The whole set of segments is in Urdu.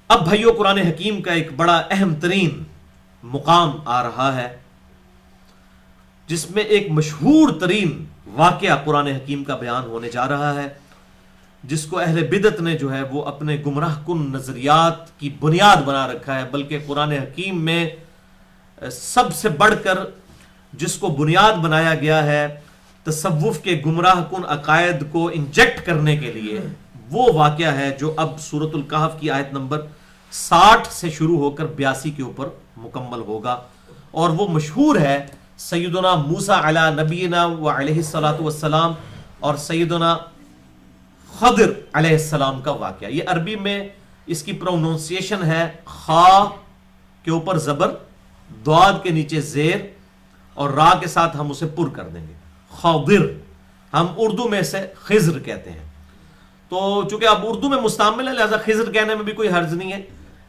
اب بھائیو قرآن حکیم کا ایک بڑا اہم ترین مقام آ رہا ہے جس میں ایک مشہور ترین واقعہ قرآن حکیم کا بیان ہونے جا رہا ہے، جس کو اہل بدعت نے جو ہے وہ اپنے گمراہ کن نظریات کی بنیاد بنا رکھا ہے، بلکہ قرآن حکیم میں سب سے بڑھ کر جس کو بنیاد بنایا گیا ہے تصوف کے گمراہ کن عقائد کو انجیکٹ کرنے کے لیے، وہ واقعہ ہے جو اب سورۃ الکہف کی آیت نمبر 60 سے شروع ہو کر 82 کے اوپر مکمل ہوگا، اور وہ مشہور ہے سیدنا موسیٰ علی نبینا و علیہ الصلاۃ والسلام اور سیدنا خضر علیہ السلام کا واقعہ۔ یہ عربی میں اس کی پروننسیشن ہے خا کے اوپر زبر، ضاد کے نیچے زیر اور را کے ساتھ ہم اسے پر کر دیں گے، خضر۔ ہم اردو میں اسے خضر کہتے ہیں، تو چونکہ اب اردو میں مستعمل ہے لہذا خضر کہنے میں بھی کوئی حرج نہیں ہے،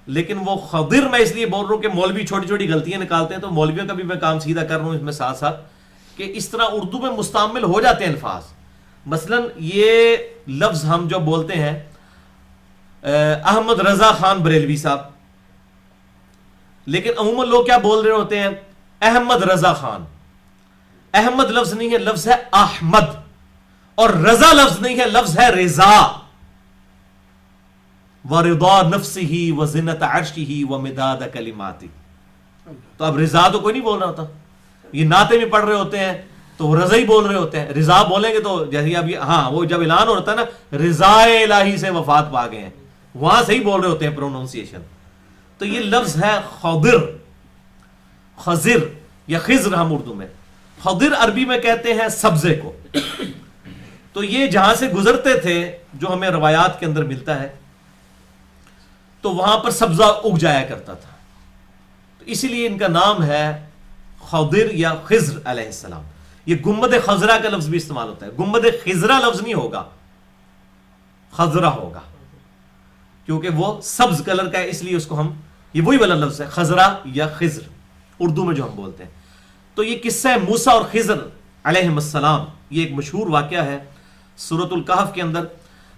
لیکن وہ خضر میں اس لیے بول رہا ہوں کہ مولوی چھوٹی چھوٹی غلطیاں نکالتے ہیں، تو مولویوں کا بھی میں کام سیدھا کر رہا ہوں اس میں ساتھ ساتھ کہ اس طرح اردو میں مستعمل ہو جاتے ہیں الفاظ۔ مثلا یہ لفظ ہم جو بولتے ہیں احمد رضا خان بریلوی صاحب، لیکن عموماً لوگ کیا بول رہے ہوتے ہیں؟ احمد رضا خان۔ احمد لفظ نہیں ہے، لفظ ہے احمد، اور رضا لفظ نہیں ہے، لفظ ہے رضا۔ وَرِضَا نَفْسِهِ وَزِنَةَ عَرْشِهِ وَمِدَادَ كَلِمَاتِهِ۔ تو اب رضا تو کوئی نہیں بول رہا تھا، یہ نعتیں بھی پڑھ رہے ہوتے ہیں تو وہ رضا ہی بول رہے ہوتے ہیں، رضا بولیں گے تو جیسے اب ہاں وہ جب اعلان ہوتا ہے نا رضا الہی سے وفات پا گئے ہیں، وہاں سے ہی بول رہے ہوتے ہیں پروننسیشن۔ تو یہ لفظ ہے خضر، خضر یا خضر ہم اردو میں، خضر عربی میں کہتے ہیں سبزے کو۔ تو یہ جہاں سے گزرتے تھے جو ہمیں روایات کے اندر ملتا ہے تو وہاں پر سبزہ اگ جایا کرتا تھا، تو اسی لیے ان کا نام ہے خضر یا خضر علیہ السلام۔ یہ گنبد خضرا کا لفظ بھی استعمال ہوتا ہے، گنبد خضرا لفظ نہیں ہوگا، خضرا ہوگا، کیونکہ وہ سبز کلر کا ہے، اس لیے اس کو ہم یہ وہی والا لفظ ہے خضرا یا خضر اردو میں جو ہم بولتے ہیں۔ تو یہ قصہ موسیٰ اور خضر علیہ السلام، یہ ایک مشہور واقعہ ہے سورۃ الکہف کے اندر،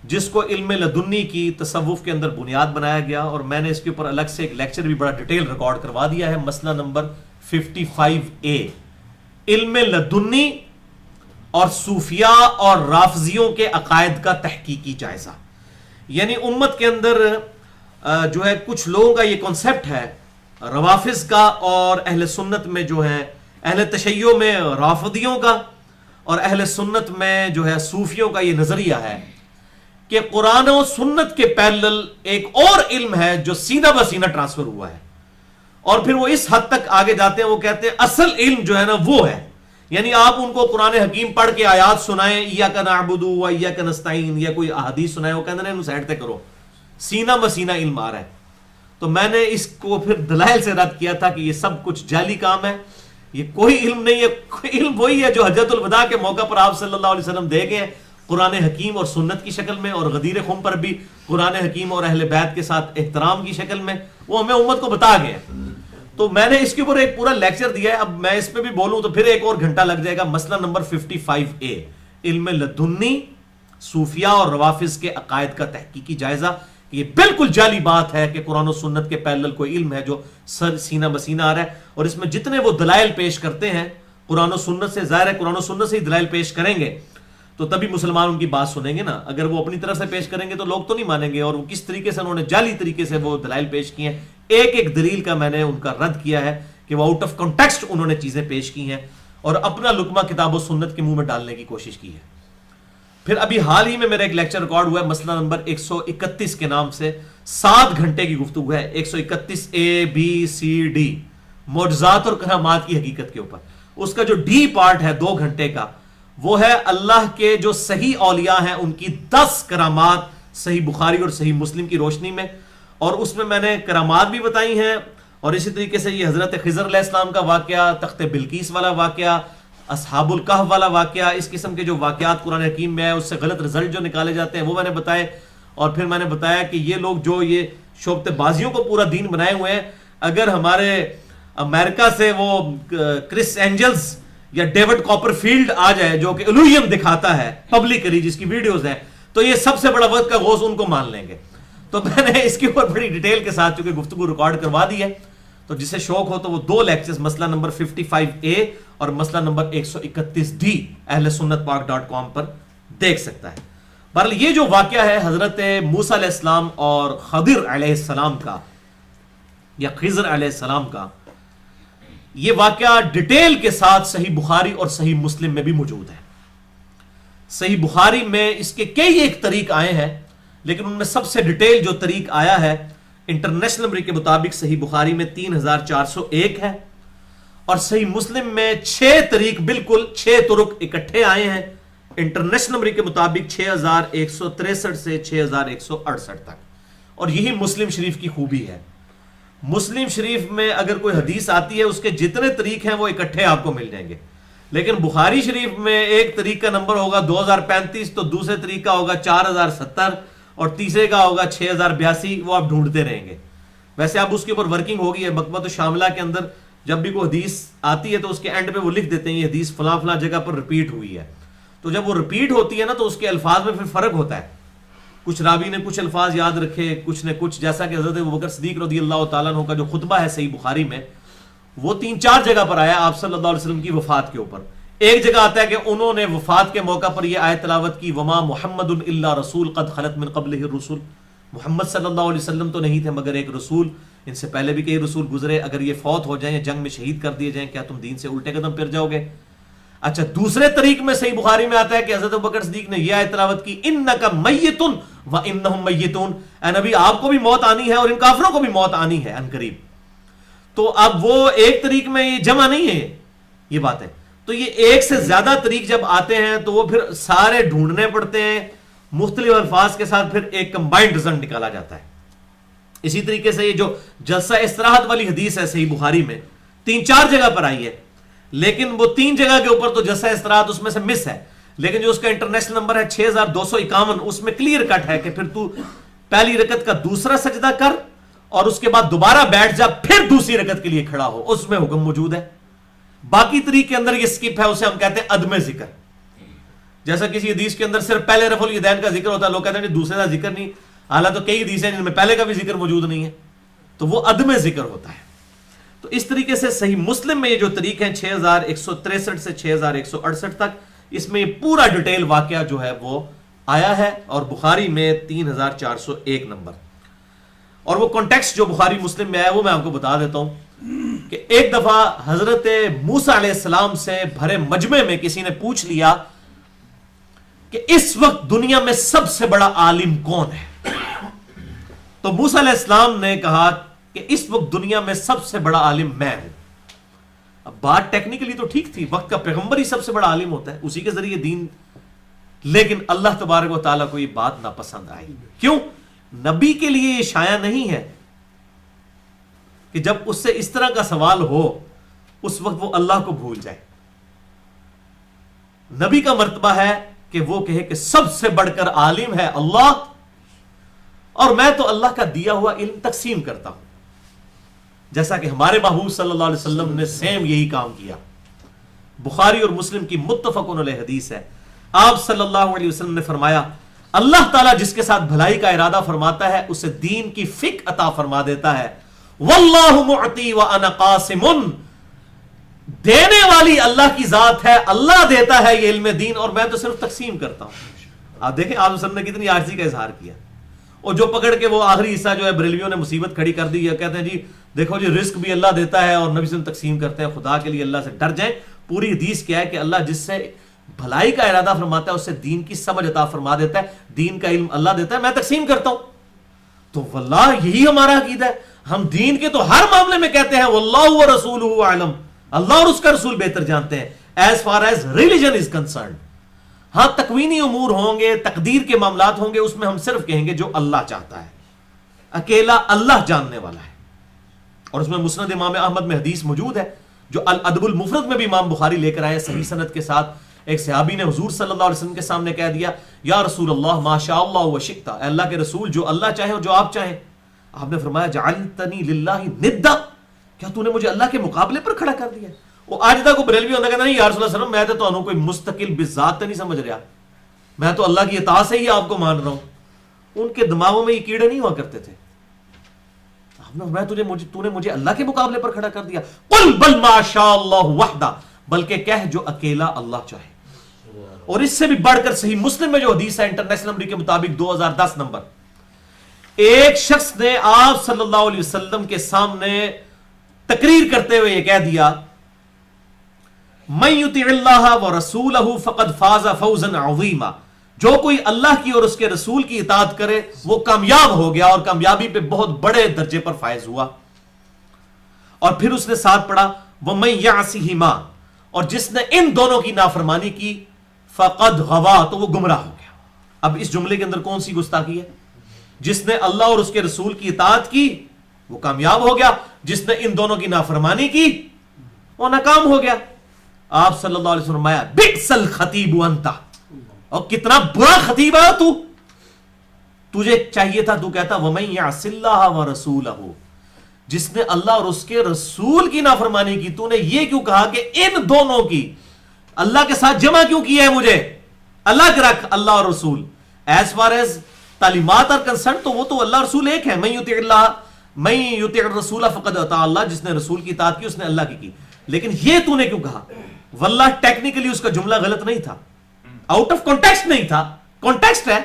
جس کو علم لدنی کی تصوف کے اندر بنیاد بنایا گیا، اور میں نے اس کے اوپر الگ سے ایک لیکچر بھی بڑا ڈیٹیل ریکارڈ کروا دیا ہے، مسئلہ نمبر 55A، علم لدنی اور صوفیاء اور رافضیوں کے عقائد کا تحقیقی جائزہ۔ یعنی امت کے اندر جو ہے کچھ لوگوں کا یہ کنسپٹ ہے روافض کا، اور اہل سنت میں جو ہے اہل تشیع میں رافضیوں کا، اور اہل سنت میں جو ہے صوفیوں کا یہ نظریہ ہے کہ قرآن و سنت کے پیرلل ایک اور علم ہے جو سینہ بسینہ ٹرانسفر ہوا ہے، اور پھر وہ اس حد تک آگے جاتے ہیں، وہ کہتے ہیں اصل علم جو ہے نا وہ ہے، یعنی آپ ان کو قرآن حکیم پڑھ کے آیات سنائیں ایاک نعبد و ایاک نستعین یا کوئی احادیث سنائیں، وہ کہتے ہیں انہوں سیڈ تے کرو، سینہ بسینہ علم آ رہا ہے۔ تو میں نے اس کو پھر دلائل سے رد کیا تھا کہ یہ سب کچھ جعلی کام ہے، یہ کوئی علم نہیں ہے، علم وہی ہے جو حجۃ الوداع کے موقع پر آپ صلی اللہ علیہ وسلم دے گئے ہیں، قرآن حکیم اور سنت کی شکل میں، اور غدیر خم پر بھی قرآن حکیم اور اہل بیت کے ساتھ احترام کی شکل میں، وہ ہمیں امت کو بتا گئے۔ تو میں نے اس کے اوپر ایک پورا لیکچر دیا ہے، اب میں اس پہ بھی بولوں تو پھر ایک اور گھنٹہ لگ جائے گا۔ مسئلہ نمبر 55A، علم لدنی، صوفیاء اور روافض کے عقائد کا تحقیقی جائزہ۔ یہ بالکل جعلی بات ہے کہ قرآن و سنت کے پیرلل کوئی علم ہے جو سر سینہ بسینہ آ رہا ہے، اور اس میں جتنے وہ دلائل پیش کرتے ہیں قرآن و سنت سے، ظاہر ہے قرآن و سنت سے ہی دلائل پیش کریں گے تو تبھی مسلمان ان کی بات سنیں گے نا، اگر وہ اپنی طرف سے پیش کریں گے تو لوگ تو نہیں مانیں گے۔ اور وہ کس طریقے سے انہوں نے جعلی طریقے سے وہ دلائل پیش کیے ہیں، ایک ایک دلیل کا میں نے ان کا رد کیا ہے کہ وہ آؤٹ آف کانٹیکسٹ انہوں نے چیزیں پیش کی ہیں اور اپنا لقمہ کتاب و سنت کے منہ میں ڈالنے کی کوشش کی ہے۔ پھر ابھی حال ہی میں میرا ایک لیکچر ریکارڈ ہوا ہے مسئلہ نمبر 131 کے نام سے، 7 گھنٹے کی گفتگو ہے، 131A-B-C-D، معجزات اور کرامات کی حقیقت کے اوپر۔ اس کا جو ڈی پارٹ ہے 2 گھنٹے کا، وہ ہے اللہ کے جو صحیح اولیاء ہیں ان کی 10 کرامات صحیح بخاری اور صحیح مسلم کی روشنی میں، اور اس میں نے کرامات بھی بتائی ہیں، اور اسی طریقے سے یہ حضرت خضر علیہ السلام کا واقعہ، تخت بلقیس والا واقعہ، اصحاب الکہف والا واقعہ، اس قسم کے جو واقعات قرآن حکیم میں ہے اس سے غلط رزلٹ جو نکالے جاتے ہیں وہ میں نے بتائے۔ اور پھر میں نے بتایا کہ یہ لوگ جو یہ شعبت بازیوں کو پورا دین بنائے ہوئے ہیں، اگر ہمارے امریکہ سے وہ کرس اینجلز یا ڈیوڈ کاپر فیلڈ آ جائے جو کہ الوہیم دکھاتا ہے پبلکلی، جس کی ویڈیوز ہیں، تو یہ سب سے بڑا وقت کا غوث ان کو مان لیں گے۔ تو میں نے اس کے اوپر بڑی ڈیٹیل کے ساتھ چونکہ گفتگو ریکارڈ کروا دی ہے، تو جسے شوق ہو تو وہ 2 لیکچرز مسئلہ نمبر 55A اور مسئلہ نمبر 131D ahlsunnatpak.com پر دیکھ سکتا ہے۔ بہرحال یہ جو واقعہ ہے حضرت موسیٰ علیہ السلام اور خضر علیہ السلام کا یا خضر علیہ السلام کا، یہ واقعہ ڈیٹیل کے ساتھ صحیح بخاری اور صحیح مسلم میں بھی موجود ہے۔ صحیح بخاری میں اس کے کئی ایک طریق آئے ہیں، لیکن ان میں سب سے ڈیٹیل جو طریق آیا ہے انٹرنیشنل نمبر کے مطابق صحیح بخاری میں 3401 ہے، اور صحیح مسلم میں 6 طریق بالکل 6 طرق اکٹھے آئے ہیں انٹرنیشنل نمبر کے مطابق 6163 سے 6168 تک، اور یہی مسلم شریف کی خوبی ہے۔ مسلم شریف میں اگر کوئی حدیث آتی ہے اس کے جتنے طریق ہیں وہ اکٹھے آپ کو مل جائیں گے، لیکن بخاری شریف میں ایک طریق کا نمبر ہوگا 2035، تو دوسرے طریق کا ہوگا 4070 اور تیسرے کا ہوگا 6082، وہ آپ ڈھونڈتے رہیں گے۔ ویسے اب اس کے اوپر ورکنگ ہوگی ہے، مکتبۃ الشاملہ کے اندر جب بھی کوئی حدیث آتی ہے تو اس کے اینڈ پہ وہ لکھ دیتے ہیں یہ حدیث فلاں فلاں جگہ پر ریپیٹ ہوئی ہے، تو جب وہ ریپیٹ ہوتی ہے نا تو اس کے الفاظ میں پھر فرق ہوتا ہے، کچھ راوی نے کچھ الفاظ یاد رکھے، کچھ نے کچھ، جیسا کہ حضرت ابوبکر صدیق رضی اللہ تعالیٰ عنہ کا جو خطبہ ہے صحیح بخاری میں وہ 3-4 جگہ پر آیا آپ صلی اللہ علیہ وسلم کی وفات کے اوپر۔ ایک جگہ آتا ہے کہ انہوں نے وفات کے موقع پر یہ آیت تلاوت کی وما محمد الا رسول قد خلت من قبلہ الرسل، محمد صلی اللہ علیہ وسلم تو نہیں تھے مگر ایک رسول، ان سے پہلے بھی کئی رسول گزرے، اگر یہ فوت ہو جائیں یا جنگ میں شہید کر دیے جائیں کیا تم دین سے الٹے قدم پھر جاؤ گے؟ اچھا دوسرے طریق میں صحیح بخاری میں آتا ہے کہ حضرت ابوبکر صدیق نے یہ آیت تلاوت کی انک میت وانہم میتون، اے نبی آپ کو بھی موت آنی ہے اور ان کافروں کو بھی موت آنی ہے عنقریب۔ تو اب وہ ایک طریق میں یہ جمع نہیں ہے یہ بات ہے، تو یہ ایک سے زیادہ طریق جب آتے ہیں تو وہ پھر سارے ڈھونڈنے پڑتے ہیں مختلف الفاظ کے ساتھ، پھر ایک کمبائنڈ رزلٹ نکالا جاتا ہے۔ اسی طریقے سے یہ جو جلسہ استراحت والی حدیث ہے صحیح بخاری میں 3-4 جگہ پر آئی ہے، لیکن وہ 3 جگہ کے اوپر تو جلسہ استراحت اس میں سے مس ہے، لیکن جو اس کا انٹرنیشنل نمبر ہے 6251 اس میں کلیئر کٹ ہے کہ پھر تو پہلی رکعت کا دوسرا سجدہ کر اور اس کے بعد دوبارہ بیٹھ جا پھر دوسری رکعت کے لیے کھڑا ہو، اس میں حکم موجود ہے۔ باقی طریق کے اندر یہ سکپ ہے، اسے ہم کہتے ہیں عدم ذکر۔ جیسا کسی حدیث کے اندر صرف پہلے رفع الیدین کا ذکر ہوتا ہے، لوگ کہتے ہیں دوسرے کا ذکر نہیں، حالانکہ تو کئی حدیث ہیں جن میں پہلے کا بھی ذکر موجود نہیں ہے، تو وہ عدم ذکر ہوتا ہے۔ تو اس طریقے سے صحیح مسلم میں یہ جو طریق ہیں 6163 سے 6168 تک، اس میں یہ پورا ڈیٹیل واقعہ جو ہے وہ آیا ہے، اور بخاری میں 3401 نمبر، اور وہ کانٹیکسٹ جو بخاری مسلم میں آیا وہ میں آپ کو بتا دیتا ہوں کہ ایک دفعہ حضرت موسیٰ علیہ السلام سے بھرے مجمع میں کسی نے پوچھ لیا کہ اس وقت دنیا میں سب سے بڑا عالم کون ہے؟ تو موسیٰ علیہ السلام نے کہا کہ اس وقت دنیا میں سب سے بڑا عالم میں ہوں۔ اب بات ٹیکنیکلی تو ٹھیک تھی، وقت کا پیغمبر ہی سب سے بڑا عالم ہوتا ہے، اسی کے ذریعے دین، لیکن اللہ تبارک و تعالیٰ کو یہ بات ناپسند آئی۔ کیوں؟ نبی کے لیے یہ شایع نہیں ہے کہ جب اس سے اس طرح کا سوال ہو اس وقت وہ اللہ کو بھول جائے۔ نبی کا مرتبہ ہے کہ وہ کہے کہ سب سے بڑھ کر عالم ہے اللہ، اور میں تو اللہ کا دیا ہوا علم تقسیم کرتا ہوں، جیسا کہ ہمارے محبوب صلی اللہ علیہ وسلم نے سیم یہی کام کیا۔ بخاری اور مسلم کی متفق علیہ حدیث ہے، آپ صلی اللہ علیہ وسلم نے فرمایا اللہ تعالیٰ جس کے ساتھ بھلائی کا ارادہ فرماتا ہے اسے دین کی فقہ عطا فرما دیتا ہے۔ واللہ معطی وانا قاسم، دینے والی اللہ کی ذات ہے، اللہ دیتا ہے یہ علم دین اور میں تو صرف تقسیم کرتا ہوں۔ آپ دیکھیں آپ وسلم نے کتنی عاجزی کا اظہار کیا، اور جو پکڑ کے وہ آخری حصہ جو ہے بریلویوں نے مصیبت کھڑی کر دی ہے، کہتے ہیں جی دیکھو جی رزق بھی اللہ دیتا ہے اور نبی صلی اللہ علیہ وسلم تقسیم کرتے ہیں، خدا کے لیے اللہ سے ڈر جائیں۔ پوری حدیث کیا ہے کہ اللہ جس سے بھلائی کا ارادہ فرماتا ہے اس سے دین کی سمجھ عطا فرما دیتا ہے، دین کا علم اللہ دیتا ہے، میں تقسیم کرتا ہوں۔ تو واللہ یہی ہمارا عقیدہ ہے، ہم دین کے تو ہر معاملے میں کہتے ہیں واللہ ورسولہ اعلم، اللہ اور اس کا رسول بہتر جانتے ہیں، as far as religion is concerned. ہاں تکوینی امور ہوں گے، تقدیر کے معاملات ہوں گے، اس میں ہم صرف کہیں گے جو اللہ چاہتا ہے، اکیلا اللہ جاننے والا ہے۔ اور اس میں مسند امام احمد میں حدیث موجود ہے جو الادب المفرد میں بھی امام بخاری لے کر آئے صحیح سند کے ساتھ۔ ایک صحابی نے حضور صلی اللہ علیہ وسلم کے سامنے کہہ دیا یا رسول اللہ ما شاء اللہ وشئت، اے اللہ کے رسول جو اللہ چاہے اور جو آپ چاہیں۔ آپ نے فرمایا جعلتنی للہ ندا، کیا تو نے مجھے اللہ کے مقابلے پر کھڑا کر دیا؟ وہ آج تک کو بریلوی ہوتا کہتا نہیں یا رسول اللہ صلی اللہ علیہ وسلم میں تو انہوں کوئی مستقل بذات نہیں سمجھ رہا، میں تو اللہ کی اطاعت سے ہی آپ کو مان رہا ہوں۔ ان کے دماغوں میں یہ کیڑے نہیں ہوا کرتے تھے. میں تو نے مجھے اللہ کے مقابلے پر کھڑا کر دیا. قل بل ما شاء اللہ وحدہ، بلکہ کہہ جو اکیلا اللہ چاہے. اور اس سے بھی بڑھ کر صحیح مسلم میں جو حدیث ہے انٹرنیشنل نمبر کے مطابق 2010 نمبر، ایک شخص نے آپ صلی اللہ علیہ وسلم کے سامنے تقریر کرتے ہوئے یہ کہہ دیا من یطع اللہ ورسولہ فقد فاز فوزا عظیما، جو کوئی اللہ کی اور اس کے رسول کی اطاعت کرے وہ کامیاب ہو گیا اور کامیابی پہ بہت بڑے درجے پر فائز ہوا. اور پھر اس نے ساتھ پڑھا وَمَن يَعْصِهِمَا، اور جس نے ان دونوں کی نافرمانی کی فقد غوا، تو وہ گمراہ ہو گیا. اب اس جملے کے اندر کون سی گستاخی ہے؟ جس نے اللہ اور اس کے رسول کی اطاعت کی وہ کامیاب ہو گیا، جس نے ان دونوں کی نافرمانی کی وہ ناکام ہو گیا. آپ صلی اللہ علیہ وسلم فرمایا بئس الخطیب انت، اور کتنا برا خطیب ہے تو، تجھے چاہیے تھا تو کہتا وَمَن يَعْصِ اللَّهَ وَرَسُولَهُ، جس نے اللہ اور اس کے رسول کی نافرمانی کی. تو نے یہ کیوں کہا کہ ان دونوں کی، اللہ کے ساتھ جمع کیوں کیا ہے مجھے؟ اللہ کے رکھ اللہ اور رسول. ایز فار ایز تعلیمات اور کنسرن تو وہ تو اللہ اور رسول ایک ہے. من یطع الرسول فقد اطاع اللہ، جس نے رسول کی اطاعت کی اس نے اللہ کی. لیکن یہ تو نے کیوں کہا؟ واللہ ٹیکنیکلی اس کا جملہ غلط نہیں تھا، آؤٹ آف کانٹیکسٹ نہیں تھا. کانٹیکسٹ ہے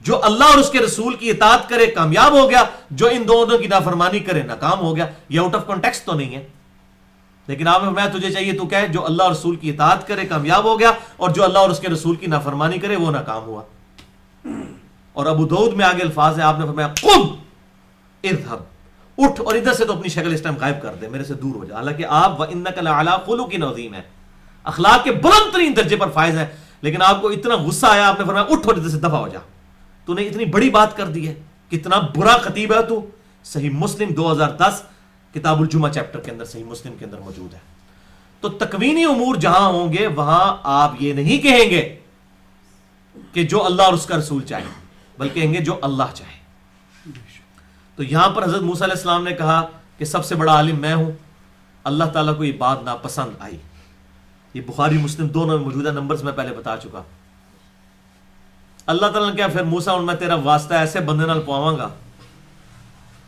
جو اللہ اور اس کے رسول کی اطاعت کرے کامیاب ہو گیا، جو ان دونوں کی نافرمانی کرے ناکام ہو گیا. یہ آؤٹ آف کانٹیکسٹ تو نہیں ہے. لیکن آپ میں تجھے چاہیے تو کہے جو اللہ اور رسول کی اطاعت کرے کامیاب ہو گیا، اور جو اللہ اور اس کے رسول کی نافرمانی کرے وہ ناکام ہوا. اور ابو داؤد میں آگے الفاظ ہے، آپ نے فرمایا قم اذهب، اٹھ اور ادھر سے تو اپنی شکل اس ٹائم غائب کر دے، میرے سے دور ہو جا. حالانکہ آپ وَإِنَّكَ لَعَلَىٰ خُلُقٍ عَظِيمٍ ہے، اخلاق کے بلند ترین درجے پر فائز ہے. لیکن آپ کو اتنا غصہ آیا، آپ نے فرمایا اٹھ اور ادھر سے دفع ہو جا، تو نے اتنی بڑی بات کر دی ہے، کتنا برا خطیب ہے تو. صحیح مسلم 2010 کتاب الجمعہ چیپٹر کے اندر صحیح مسلم کے اندر موجود ہے. تو تکوینی امور جہاں ہوں گے وہاں آپ یہ نہیں کہیں گے کہ جو اللہ اور اس کا رسول چاہے، بلکہ کہیں گے جو اللہ چاہے. تو یہاں پر حضرت موسیٰ علیہ السلام نے کہا کہ سب سے بڑا عالم میں ہوں. اللہ تعالیٰ کو یہ بات ناپسند آئی. یہ بخاری مسلم دونوں میں موجودہ نمبرز میں پہلے بتا چکا. اللہ تعالیٰ نے کیا پھر موسیٰ میں تیرا واسطہ ایسے بندے نال پواواں گا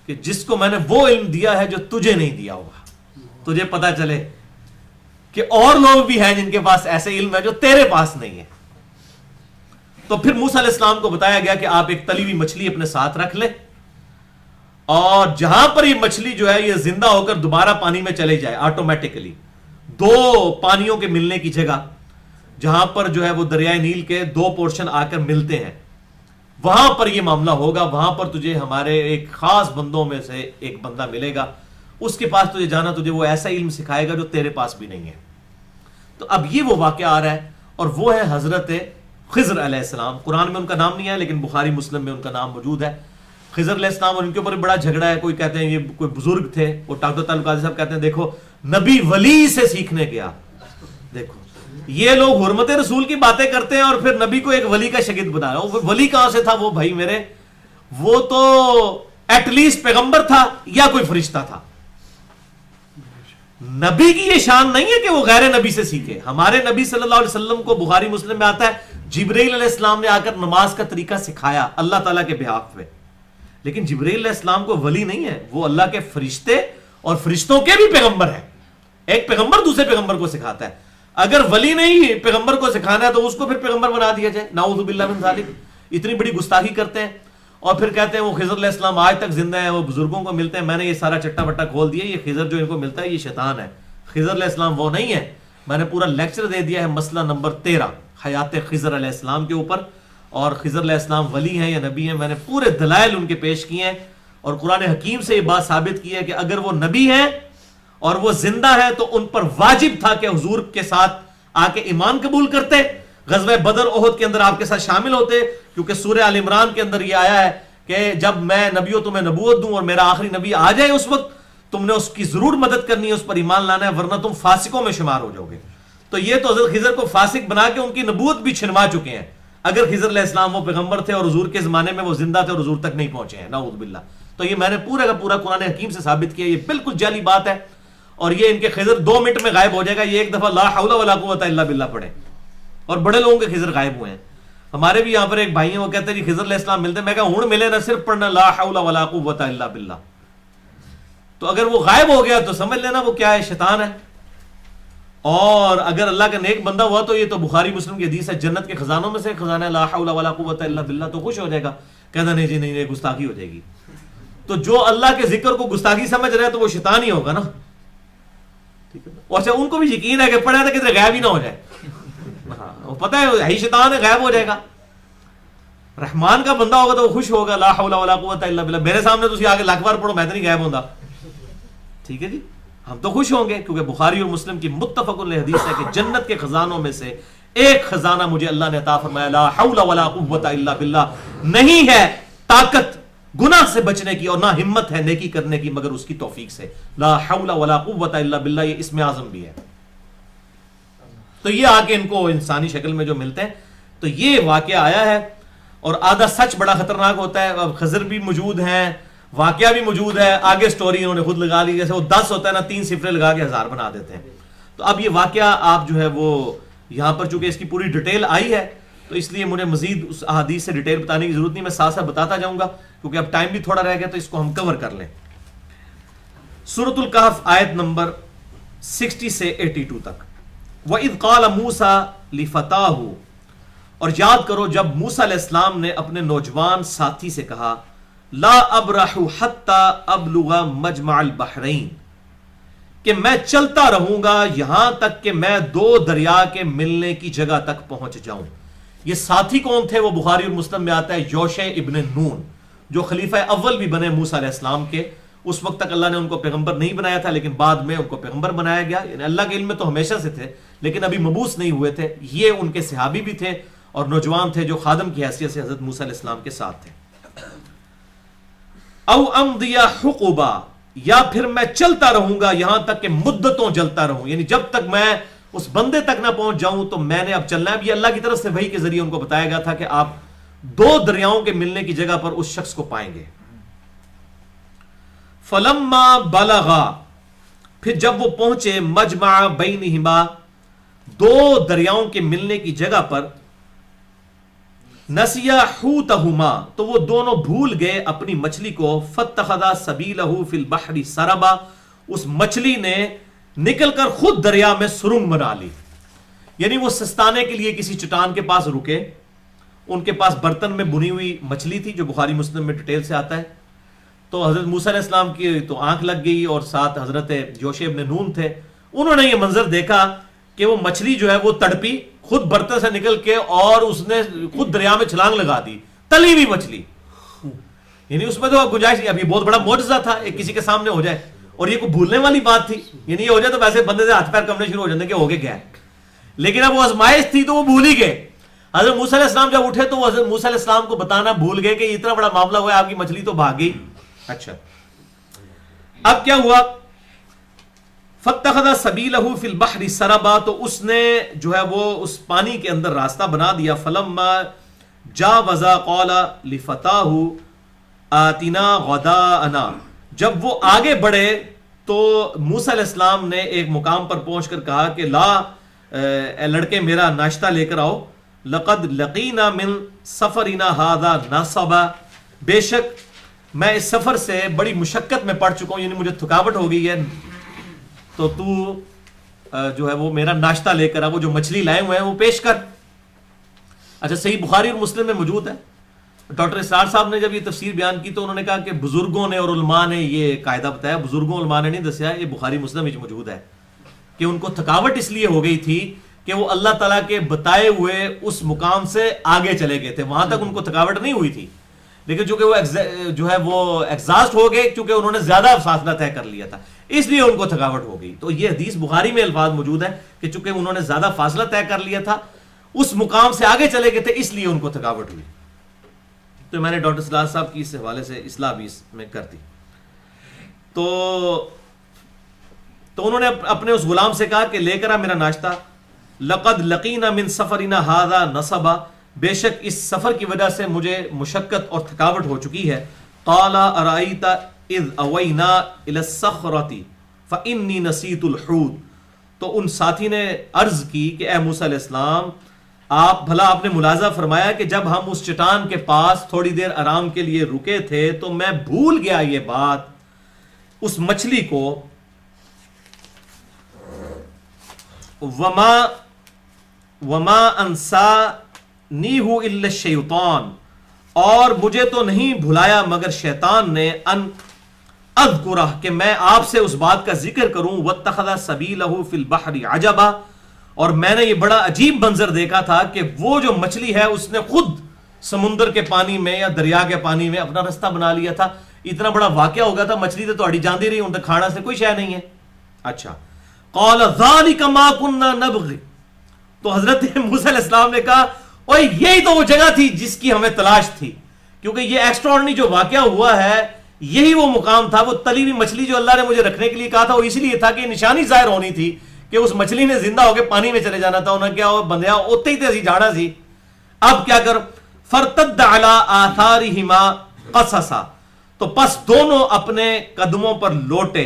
کہ جس کو میں نے وہ علم دیا ہے جو تجھے نہیں دیا ہوگا. تجھے پتا چلے کہ اور لوگ بھی ہیں جن کے پاس ایسے علم ہے جو تیرے پاس نہیں ہے. تو پھر موسیٰ علیہ السلام کو بتایا گیا کہ آپ ایک تلی ہوئی مچھلی اپنے ساتھ رکھ لیں، اور جہاں پر یہ مچھلی جو ہے یہ زندہ ہو کر دوبارہ پانی میں چلے جائے آٹومیٹکلی، دو پانیوں کے ملنے کی جگہ جہاں پر جو ہے وہ دریائے نیل کے دو پورشن آ کر ملتے ہیں، وہاں پر یہ معاملہ ہوگا. وہاں پر تجھے ہمارے ایک خاص بندوں میں سے ایک بندہ ملے گا، اس کے پاس تجھے جانا، تجھے وہ ایسا علم سکھائے گا جو تیرے پاس بھی نہیں ہے. تو اب یہ وہ واقعہ آ رہا ہے، اور وہ ہے حضرت خضر علیہ السلام. قرآن میں ان کا نام نہیں ہے لیکن بخاری مسلم میں ان کا نام موجود ہے. خضر علیہ السلام، اور ان کے اوپر بڑا جھگڑا ہے. کوئی کہتے ہیں یہ کوئی بزرگ تھے، وہ ڈاکٹر تعلق قاضی صاحب کہتے ہیں دیکھو نبی ولی سے سیکھنے گیا. دیکھو یہ لوگ حرمت رسول کی باتیں کرتے ہیں اور پھر نبی کو ایک ولی کا شاگرد بنا رہا. وہ ولی کہاں سے تھا وہ بھائی میرے؟ وہ تو ایٹ لیسٹ پیغمبر تھا یا کوئی فرشتہ تھا. نبی کی یہ شان نہیں ہے کہ وہ غیر نبی سے سیکھے. ہمارے نبی صلی اللہ علیہ وسلم کو بخاری مسلم میں آتا ہے جبرائیل علیہ السلام نے آ کر نماز کا طریقہ سکھایا اللہ تعالیٰ کے بہاف پہ. لیکن جبرائیل علیہ السلام کو ولی نہیں ہے، وہ اللہ کے فرشتے اور فرشتوں کے بھی پیغمبر ہیں. ایک پیغمبر دوسرے پیغمبر کو سکھاتا ہے. اگر ولی نہیں پیغمبر کو سکھانا ہے تو اس کو پھر پیغمبر بنا دیا جائے. نعوذ باللہ من ذالک. اتنی بڑی گستاخی کرتے ہیں. اور پھر کہتے ہیں وہ خضر علیہ السلام آج تک زندہ ہیں، وہ بزرگوں کو ملتے ہیں. میں نے یہ سارا چٹا بٹا کھول دیا، یہ خضر جو ان کو ملتا ہے یہ شیطان ہے. خضر علیہ السلام وہ نہیں ہے. میں نے پورا لیکچر دے دیا ہے مسئلہ نمبر 13 حیات خضر علیہ السلام کے اوپر، اور خضر علیہ السلام ولی ہیں یا نبی ہیں. میں نے پورے دلائل ان کے پیش کیے ہیں، اور قرآن حکیم سے یہ بات ثابت کی ہے کہ اگر وہ نبی ہیں اور وہ زندہ ہیں تو ان پر واجب تھا کہ حضور کے ساتھ آ کے ایمان قبول کرتے، غزوہ بدر احد کے اندر آپ کے ساتھ شامل ہوتے. کیونکہ سورہ آل عمران کے اندر یہ آیا ہے کہ جب میں نبیوں تمہیں نبوت دوں اور میرا آخری نبی آ جائے اس وقت تم نے اس کی ضرور مدد کرنی ہے، اس پر ایمان لانا ہے، ورنہ تم فاسقوں میں شمار ہو جاؤ گے. تو یہ تو حضرت خضر کو فاسق بنا کے ان کی نبوت بھی چھنوا چکے ہیں. اگر خضر علیہ السلام وہ پیغمبر تھے اور حضور کے زمانے میں وہ زندہ تھے اور حضور تک نہیں پہنچے ہیں، نعوذ باللہ. تو یہ میں نے پورا کا پورا قرآن حکیم سے ثابت کیا. یہ بالکل جعلی بات ہے، اور یہ ان کے خضر 2 منٹ میں غائب ہو جائے گا. یہ ایک دفعہ لا حول ولا قوت الا باللہ پڑھے اور بڑے لوگوں کے خضر غائب ہوئے ہیں. ہمارے بھی یہاں پر ایک بھائی ہیں وہ کہتے ہیں جی خضر علیہ السلام ملتے ہیں، میں کہا ہوں ملے نہ صرف پڑھنا لا حول ولا قوت الا باللہ. تو اگر وہ غائب ہو گیا تو سمجھ لینا وہ کیا ہے، شیطان ہے. اور اگر اللہ کا نیک بندہ ہوا تو یہ تو بخاری مسلم کی حدیث ہے، جنت کے خزانوں میں سے خزانہ ہے لا حول ولا قوت الا باللہ. تو خوش ہو جائے گا، کہنا نہیں جی نہیں گستاخی ہو جائے گی. تو جو اللہ کے ذکر کو گستاخی سمجھ رہا ہے تو وہ شیطان ہی ہوگا نا. ٹھیک ہے، اچھا ان کو بھی یقین ہے کہ پڑھا تھا کدھر غائب ہی نہ ہو جائے. ہاں وہ پتہ ہے ہی شیطان ہے، غائب ہو جائے گا. رحمان کا بندہ ہوگا تو وہ خوش ہوگا لا حول ولا قوت الا باللہ. میرے سامنے تسی آگے لاکھ بار پڑھو میں تو نہیں غائب ہوندا. ٹھیک ہے جی، ہم تو خوش ہوں گے کیونکہ بخاری اور مسلم کی متفق علیہ حدیث ہے کہ جنت کے خزانوں میں سے ایک خزانہ مجھے اللہ نے عطا فرمایا لا حول ولا قوت الا باللہ. نہیں ہے طاقت گناہ سے بچنے کی اور نہ ہمت ہے نیکی کرنے کی مگر اس کی توفیق سے. لا حول ولا قوت الا باللہ یہ اسم اعظم بھی ہے. تو یہ آ کے ان کو انسانی شکل میں جو ملتے ہیں. تو یہ واقعہ آیا ہے اور آدھا سچ بڑا خطرناک ہوتا ہے. اب خضر بھی موجود ہیں، واقعہ بھی موجود ہے، آگے سٹوری انہوں نے خود لگا لی. جیسے وہ 10 ہوتا ہے نا، 3 صفریں لگا کے 1000 بنا دیتے ہیں. تو اب یہ واقعہ آپ جو ہے وہ یہاں پر چونکہ اس کی پوری ڈیٹیل آئی ہے تو اس لیے مجھے مزید اس احادیث سے ڈیٹیل بتانے کی ضرورت نہیں، میں ساتھ ساتھ بتاتا جاؤں گا کیونکہ اب ٹائم بھی تھوڑا رہ گیا تو اس کو ہم کور کر لیں. سورۃ الکہف آیت نمبر 60 سے 82 تک. وَإِذْ قَالَ مُوسَى لِفَتَاهُ، اور یاد کرو جب موسیٰ علیہ السلام نے اپنے نوجوان ساتھی سے کہا لا ابرح حتی ابلغ مجمع البحرین، کہ میں چلتا رہوں گا یہاں تک کہ میں 2 دریا کے ملنے کی جگہ تک پہنچ جاؤں. یہ ساتھی کون تھے؟ وہ بخاری اور مسلم میں آتا ہے یوشع ابن نون، جو خلیفہ اول بھی بنے موسیٰ علیہ السلام کے. اس وقت تک اللہ نے ان کو پیغمبر نہیں بنایا تھا لیکن بعد میں ان کو پیغمبر بنایا گیا. یعنی اللہ کے علم میں تو ہمیشہ سے تھے لیکن ابھی مبعوث نہیں ہوئے تھے. یہ ان کے صحابی بھی تھے اور نوجوان تھے جو خادم کی حیثیت سے حضرت موسیٰ علیہ السلام کے ساتھ تھے. او امضی حقبا، یا پھر میں چلتا رہوں گا یہاں تک کہ مدتوں چلتا رہوں، یعنی جب تک میں اس بندے تک نہ پہنچ جاؤں تو میں نے اب چلنا ہے. یہ اللہ کی طرف سے وحی کے ذریعے ان کو بتایا گیا تھا کہ آپ 2 دریاؤں کے ملنے کی جگہ پر اس شخص کو پائیں گے. فلما بلغا، پھر جب وہ پہنچے مجمع بینہما، 2 دریاؤں کے ملنے کی جگہ پر، نسیا حوتہما، تو وہ دونوں بھول گئے اپنی مچھلی کو. فاتخذ سبیلہ فی البحر سربا، اس مچھلی نے نکل کر خود دریا میں سرنگ بنا لی. یعنی وہ سستانے کے لیے کسی چٹان کے پاس رکے، ان کے پاس برتن میں بنی ہوئی مچھلی تھی جو بخاری مسلم میں ڈیٹیل سے آتا ہے. تو حضرت موسیٰ علیہ السلام کی تو آنکھ لگ گئی اور ساتھ حضرت یوشع ابن نون تھے. انہوں نے یہ منظر دیکھا کہ وہ مچھلی جو ہے وہ تڑپی خود برتن سے نکل کے اور اس نے خود دریا میں چھلانگ لگا دی، تلی ہوئی مچھلی. یعنی اس میں تو گنجائش نہیں. ابھی بہت بڑا معجزہ تھا ایک کسی کے سامنے ہو جائے، اور یہ کوئی بھولنے والی بات تھی. یعنی یہ ہو جائے تو ویسے بندے سے ہاتھ پیر کمنے شروع ہو جاتے کہ ہو گیا. لیکن اب وہ آزمائش تھی تو وہ بھول ہی گئے. حضرت موسیٰ علیہ السلام جب اٹھے تو وہ حضرت موسیٰ علیہ السلام کو بتانا بھول گئے کہ اتنا بڑا معاملہ ہوا ہے، آپ کی مچھلی تو بھاگ گئی. اچھا اب کیا ہوا؟ فاتخذ سبیلہ فی البحر سربا، تو اس نے جو ہے وہ اس پانی کے اندر راستہ بنا دیا. فلما جاوز قال لفتاہ آتنا غداءنا، جب وہ آگے بڑھے تو موسیٰ علیہ السلام نے ایک مقام پر پہنچ کر کہا کہ لا اے لڑکے میرا ناشتہ لے کر آؤ. لقد لقینا من سفرنا هذا نصبا، بے شک میں اس سفر سے بڑی مشقت میں پڑ چکا ہوں، یعنی مجھے تھکاوٹ ہو گئی ہے، تو جو ہے وہ میرا ناشتہ لے کر آ، وہ جو مچھلی لائے ہوئے ہیں وہ پیش کر. اچھا صحیح بخاری اور مسلم میں موجود ہے. ڈاکٹر اسرار صاحب نے جب یہ تفسیر بیان کی تو انہوں نے کہا کہ بزرگوں نے اور علماء نے یہ قاعدہ بتایا، بزرگوں علماء نے نہیں دسیا، یہ بخاری مسلم میں موجود ہے کہ ان کو تھکاوٹ اس لیے ہو گئی تھی کہ وہ اللہ تعالیٰ کے بتائے ہوئے اس مقام سے آگے چلے گئے تھے. وہاں تک ان کو تھکاوٹ نہیں ہوئی تھی لیکن چونکہ وہ جو ہے وہ ایگزاسٹ ہو گئے کیونکہ انہوں نے زیادہ فاصلہ طے کر لیا تھا، اس لیے ان کو تھکاوٹ ہو گئی. تو یہ حدیث بخاری میں الفاظ موجود ہیں کہ چونکہ انہوں نے زیادہ فاصلہ طے کر لیا تھا، اس مقام سے آگے چلے گئے تھے، اس لیے ان کو تھکاوٹ ہوئی. تو میں نے ڈاکٹر صلاح صاحب کی اس حوالے سے اصلاح بھی اس میں کر دی. تو انہوں نے اپنے اس غلام سے کہا کہ لے کر آ میرا ناشتہ. لقد لقینا من سفرنا هذا نصبا، بے شک اس سفر کی وجہ سے مجھے مشقت اور تھکاوٹ ہو چکی ہے. قال ارأيت اذ اوینا الى الصخرة فانی نسیت الحوت، تو ان ساتھی نے عرض کی کہ اے موسیٰ علیہ السلام آپ بھلا آپ نے ملاحظہ فرمایا کہ جب ہم اس چٹان کے پاس تھوڑی دیر آرام کے لیے رکے تھے تو میں بھول گیا یہ بات اس مچھلی کو، وما انسانیہ الا الشیطان، اور مجھے تو نہیں بھلایا مگر شیطان نے، ان اذکرہ کہ میں آپ سے اس بات کا ذکر کروں، واتخذ سبیلہ فی البحر عجبا، اور میں نے یہ بڑا عجیب منظر دیکھا تھا کہ وہ جو مچھلی ہے اس نے خود سمندر کے پانی میں یا دریا کے پانی میں اپنا رستہ بنا لیا تھا. اتنا بڑا واقعہ ہو گیا تھا، مچھلی تو تہاڈی جاندی رہی، ان تک کھانا سے کوئی شے نہیں ہے. اچھا، قال ذالک ما كنا نبغي، تو حضرت موسیٰ علیہ السلام نے کہا اوے یہی تو وہ جگہ تھی جس کی ہمیں تلاش تھی، کیونکہ یہ ایکسٹراڈنری جو واقعہ ہوا ہے یہی وہ مقام تھا. وہ تلی ہوئی مچھلی جو اللہ نے مجھے رکھنے کے لیے کہا تھا وہ اس لیے تھا کہ نشانی ظاہر ہونی تھی کہ اس مچھلی نے زندہ ہو کے پانی میں چلے جانا تھا. انہوں نے کیا بندیا اوتے ہی تے جانا سی، اب کیا کر، فرتد علی آثارہما قصصا، تو پس دونوں اپنے قدموں پر لوٹے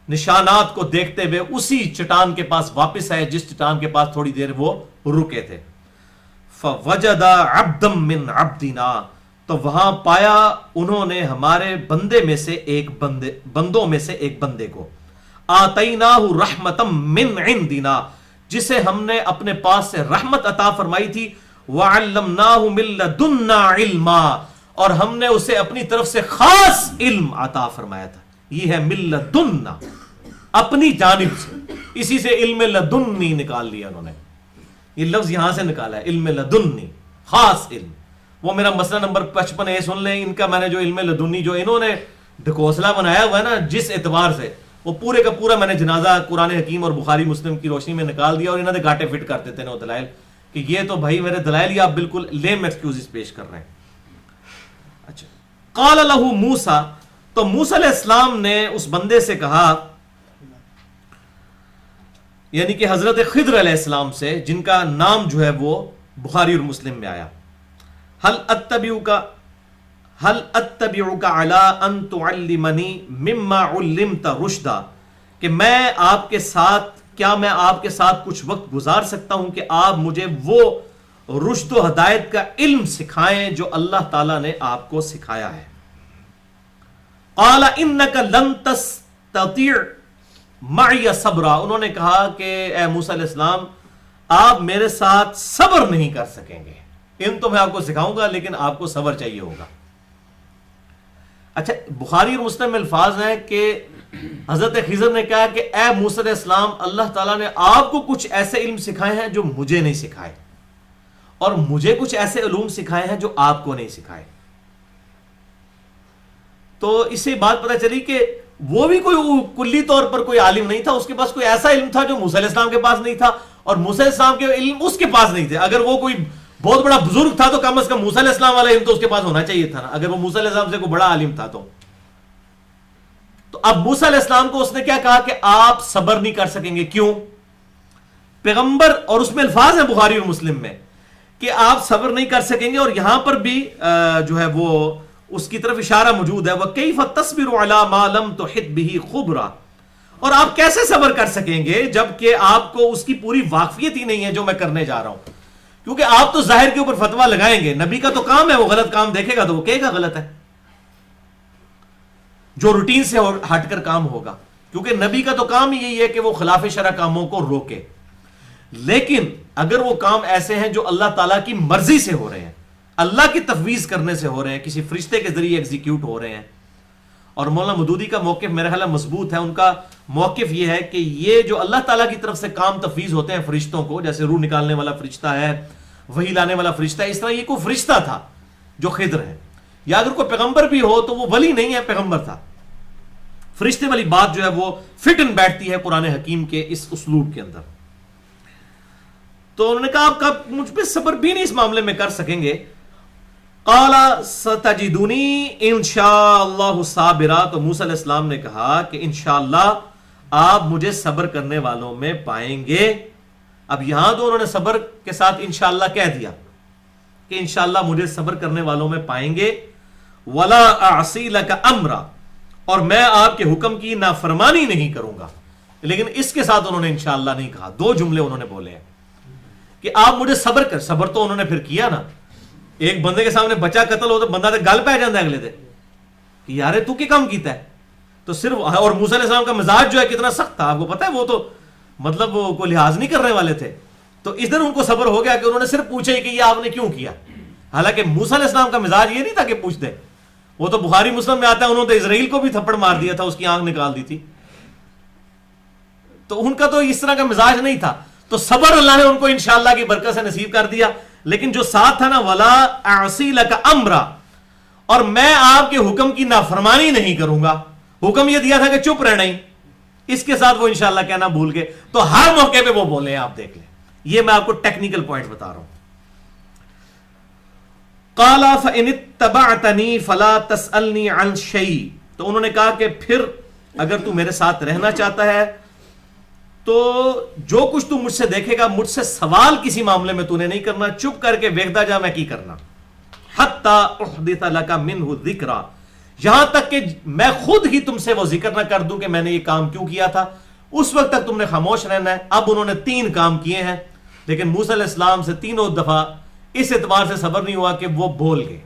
نشانات کو دیکھتے ہوئے اسی چٹان کے پاس واپس آئے جس چٹان کے پاس تھوڑی دیر وہ رکے تھے. فوجد عبدا من عبدنا، تو وہاں پایا انہوں نے ہمارے بندے میں سے ایک بندوں میں سے ایک بندے کو، آتیناہ رحمتا من عندنا، جسے ہم نے اپنے پاس سے رحمت عطا فرمائی تھی، وعلمناہ من لدنا علما، اور ہم نے اسے اپنی طرف سے خاص علم عطا فرمایا تھا. یہ ہے من لدنا، اپنی جانب سے، اسی سے علم لدنی نکال لیا انہوں نے، یہ لفظ یہاں سے نکالا ہے علم لدنی، خاص علم. وہ میرا مسئلہ نمبر 55 سن لیں، ان کا میں نے جو علم لدنی جو انہوں نے ڈھکوسلا بنایا ہوا ہے نا جس اعتبار سے، وہ پورے کا پورا میں نے جنازہ قرآن حکیم اور بخاری مسلم کی روشنی میں نکال دیا، اور انہوں نے گاٹے فٹ کر دیتے ہیں وہ دلائل کہ یہ تو بھائی میرے دلائل ہی آپ بالکل لیم ایکسکیوزز پیش کر رہے ہیں. اچھا، قال لہ موسیٰ، تو موسیٰ علیہ السلام نے اس بندے سے کہا، یعنی کہ حضرت خضر علیہ السلام سے جن کا نام جو ہے وہ بخاری اور مسلم میں آیا، هل اتبعک علی ان تعلمنی مما علمت رشدا، کہ میں آپ کے ساتھ، کیا میں آپ کے ساتھ کچھ وقت گزار سکتا ہوں کہ آپ مجھے وہ رشد و ہدایت کا علم سکھائیں جو اللہ تعالیٰ نے آپ کو سکھایا ہے. قال انک لن تستطیع معی صبرا، انہوں نے کہا کہ اے موسیٰ علیہ السلام آپ میرے ساتھ صبر نہیں کر سکیں گے، علم تو میں آپ کو سکھاؤں گا لیکن آپ کو صبر چاہیے ہوگا. اچھا، بخاری اور مسلم میں الفاظ ہیں کہ حضرت خضر نے کہا کہ اے موسیٰ علیہ السلام اللہ تعالیٰ نے آپ کو کچھ ایسے علم سکھائے ہیں جو مجھے نہیں سکھائے، اور مجھے کچھ ایسے علوم سکھائے ہیں جو آپ کو نہیں سکھائے. تو اس سے بات پتہ چلی کہ وہ بھی کوئی کلی طور پر کوئی عالم نہیں تھا، اس کے پاس کوئی ایسا علم تھا جو موسیٰ علیہ السلام کے پاس نہیں تھا، اور موسیٰ علیہ السلام کے علم اس کے پاس نہیں تھے. اگر وہ کوئی بہت بڑا بزرگ تھا تو کم از کم موسیٰ علیہ السلام والا علم تو اس کے پاس ہونا چاہیے تھا نا، اگر وہ موسیٰ علیہ السلام سے کوئی بڑا عالم تھا تو اب موسیٰ علیہ السلام کو اس نے کیا کہا کہ آپ صبر نہیں کر سکیں گے. کیوں؟ پیغمبر، اور اس میں الفاظ ہیں بخاری اور مسلم میں کہ آپ صبر نہیں کر سکیں گے، اور یہاں پر بھی جو ہے وہ اس کی طرف اشارہ موجود ہے، وَكَيْفَ تَصْبِرُ عَلَى مَا لَمْ تُحِطْ بِهِ خُبْرًا، اور آپ کیسے صبر کر سکیں گے جبکہ آپ کو اس کی پوری واقفیت ہی نہیں ہے جو میں کرنے جا رہا ہوں. کیونکہ آپ تو ظاہر کے اوپر فتویٰ لگائیں گے، نبی کا تو کام ہے وہ غلط کام دیکھے گا تو وہ کہے گا غلط ہے، جو روٹین سے ہٹ کر کام ہوگا، کیونکہ نبی کا تو کام ہی یہی ہے کہ وہ خلاف شرع کاموں کو روکے. لیکن اگر وہ کام ایسے ہیں جو اللہ تعالیٰ کی مرضی سے ہو رہے ہیں، اللہ کی تفویض کرنے سے ہو رہے ہیں، کسی فرشتے کے ذریعے ایگزیکیوٹ ہو رہے ہیں، اور مولانا مودودی کا موقف میرا خیال مضبوط ہے. ان کا موقف یہ ہے کہ یہ جو اللہ تعالیٰ کی طرف سے کام تفویض ہوتے ہیں فرشتوں کو، جیسے روح نکالنے والا فرشتہ ہے، وحی لانے والا فرشتہ ہے، اس طرح یہ کوئی فرشتہ تھا جو خضر ہے، یا اگر کوئی پیغمبر بھی ہو تو وہ ولی نہیں ہے، پیغمبر تھا. فرشتے والی بات جو ہے وہ فٹ ان بیٹھتی ہے قرآن حکیم کے اس اسلوب کے اندر. تو انہوں نے کہا آپ کا مجھ پہ صبر بھی نہیں اس معاملے میں کر سکیں گے. قال ستجدونی انشاءاللہ صابرا، تو موسیٰ علیہ السلام نے کہا کہ انشاءاللہ آپ مجھے صبر کرنے والوں میں پائیں گے. اب یہاں تو انہوں نے صبر کے ساتھ انشاءاللہ کہہ دیا کہ انشاءاللہ مجھے صبر کرنے والوں میں پائیں گے. ولا اعصی لک امرا، اور میں آپ کے حکم کی نافرمانی نہیں کروں گا. لیکن اس کے ساتھ انہوں نے انشاءاللہ نہیں کہا. دو جملے انہوں نے بولے ہیں کہ آپ مجھے صبر کر. صبر تو انہوں نے پھر کیا نا. ایک بندے کے سامنے بچہ قتل ہو تو بندہ تو گل پہ جاتا ہے اگلے دن کہ یار تو کیا کام کیتا ہے. تو صرف, اور موسیٰ علیہ السلام کا مزاج جو ہے کتنا سخت تھا آپ کو پتا ہے, وہ تو مطلب وہ کوئی لحاظ نہیں کرنے والے تھے. تو اس دن ان کو صبر ہو گیا کہ انہوں نے صرف پوچھا ہی کہ یہ آپ نے کیوں کیا. حالانکہ موسیٰ علیہ السلام کا مزاج یہ نہیں تھا کہ پوچھ دے. وہ تو بخاری مسلم میں آتا ہے, انہوں نے اسرائیل کو بھی تھپڑ مار دیا تھا, اس کی آنکھ نکال دی تھی. تو ان کا تو اس طرح کا مزاج نہیں تھا. تو صبر اللہ نے ان کو انشاءاللہ کی برکت سے نصیب کر دیا. لیکن جو ساتھ تھا نا, ولا اعصی لک امرا, اور میں آپ کے حکم کی نافرمانی نہیں کروں گا. حکم یہ دیا تھا کہ چپ رہنا ہی, اس کے ساتھ وہ انشاءاللہ کہنا بھول گئے. تو ہر موقع پہ وہ بولے ہیں, آپ دیکھ لیں. یہ میں آپ کو ٹیکنیکل پوائنٹ بتا رہا ہوں. قال فإن اتبعتنی فلا تسألنی عن شیء, تو انہوں نے کہا کہ پھر اگر تو میرے ساتھ رہنا چاہتا ہے تو جو کچھ تو مجھ سے دیکھے گا, مجھ سے سوال کسی معاملے میں تو نے نہیں کرنا, چپ کر کے ویکھدا جا میں کی کرنا. حتی احدث لک منہ ذکرا, یہاں تک کہ میں خود ہی تم سے وہ ذکر نہ کر دوں کہ میں نے یہ کام کیوں کیا تھا. اس وقت تک تم نے خاموش رہنا ہے. اب انہوں نے 3 کام کیے ہیں, لیکن موسیٰ علیہ السلام سے تینوں دفعہ اس اعتبار سے صبر نہیں ہوا کہ وہ بول گئے.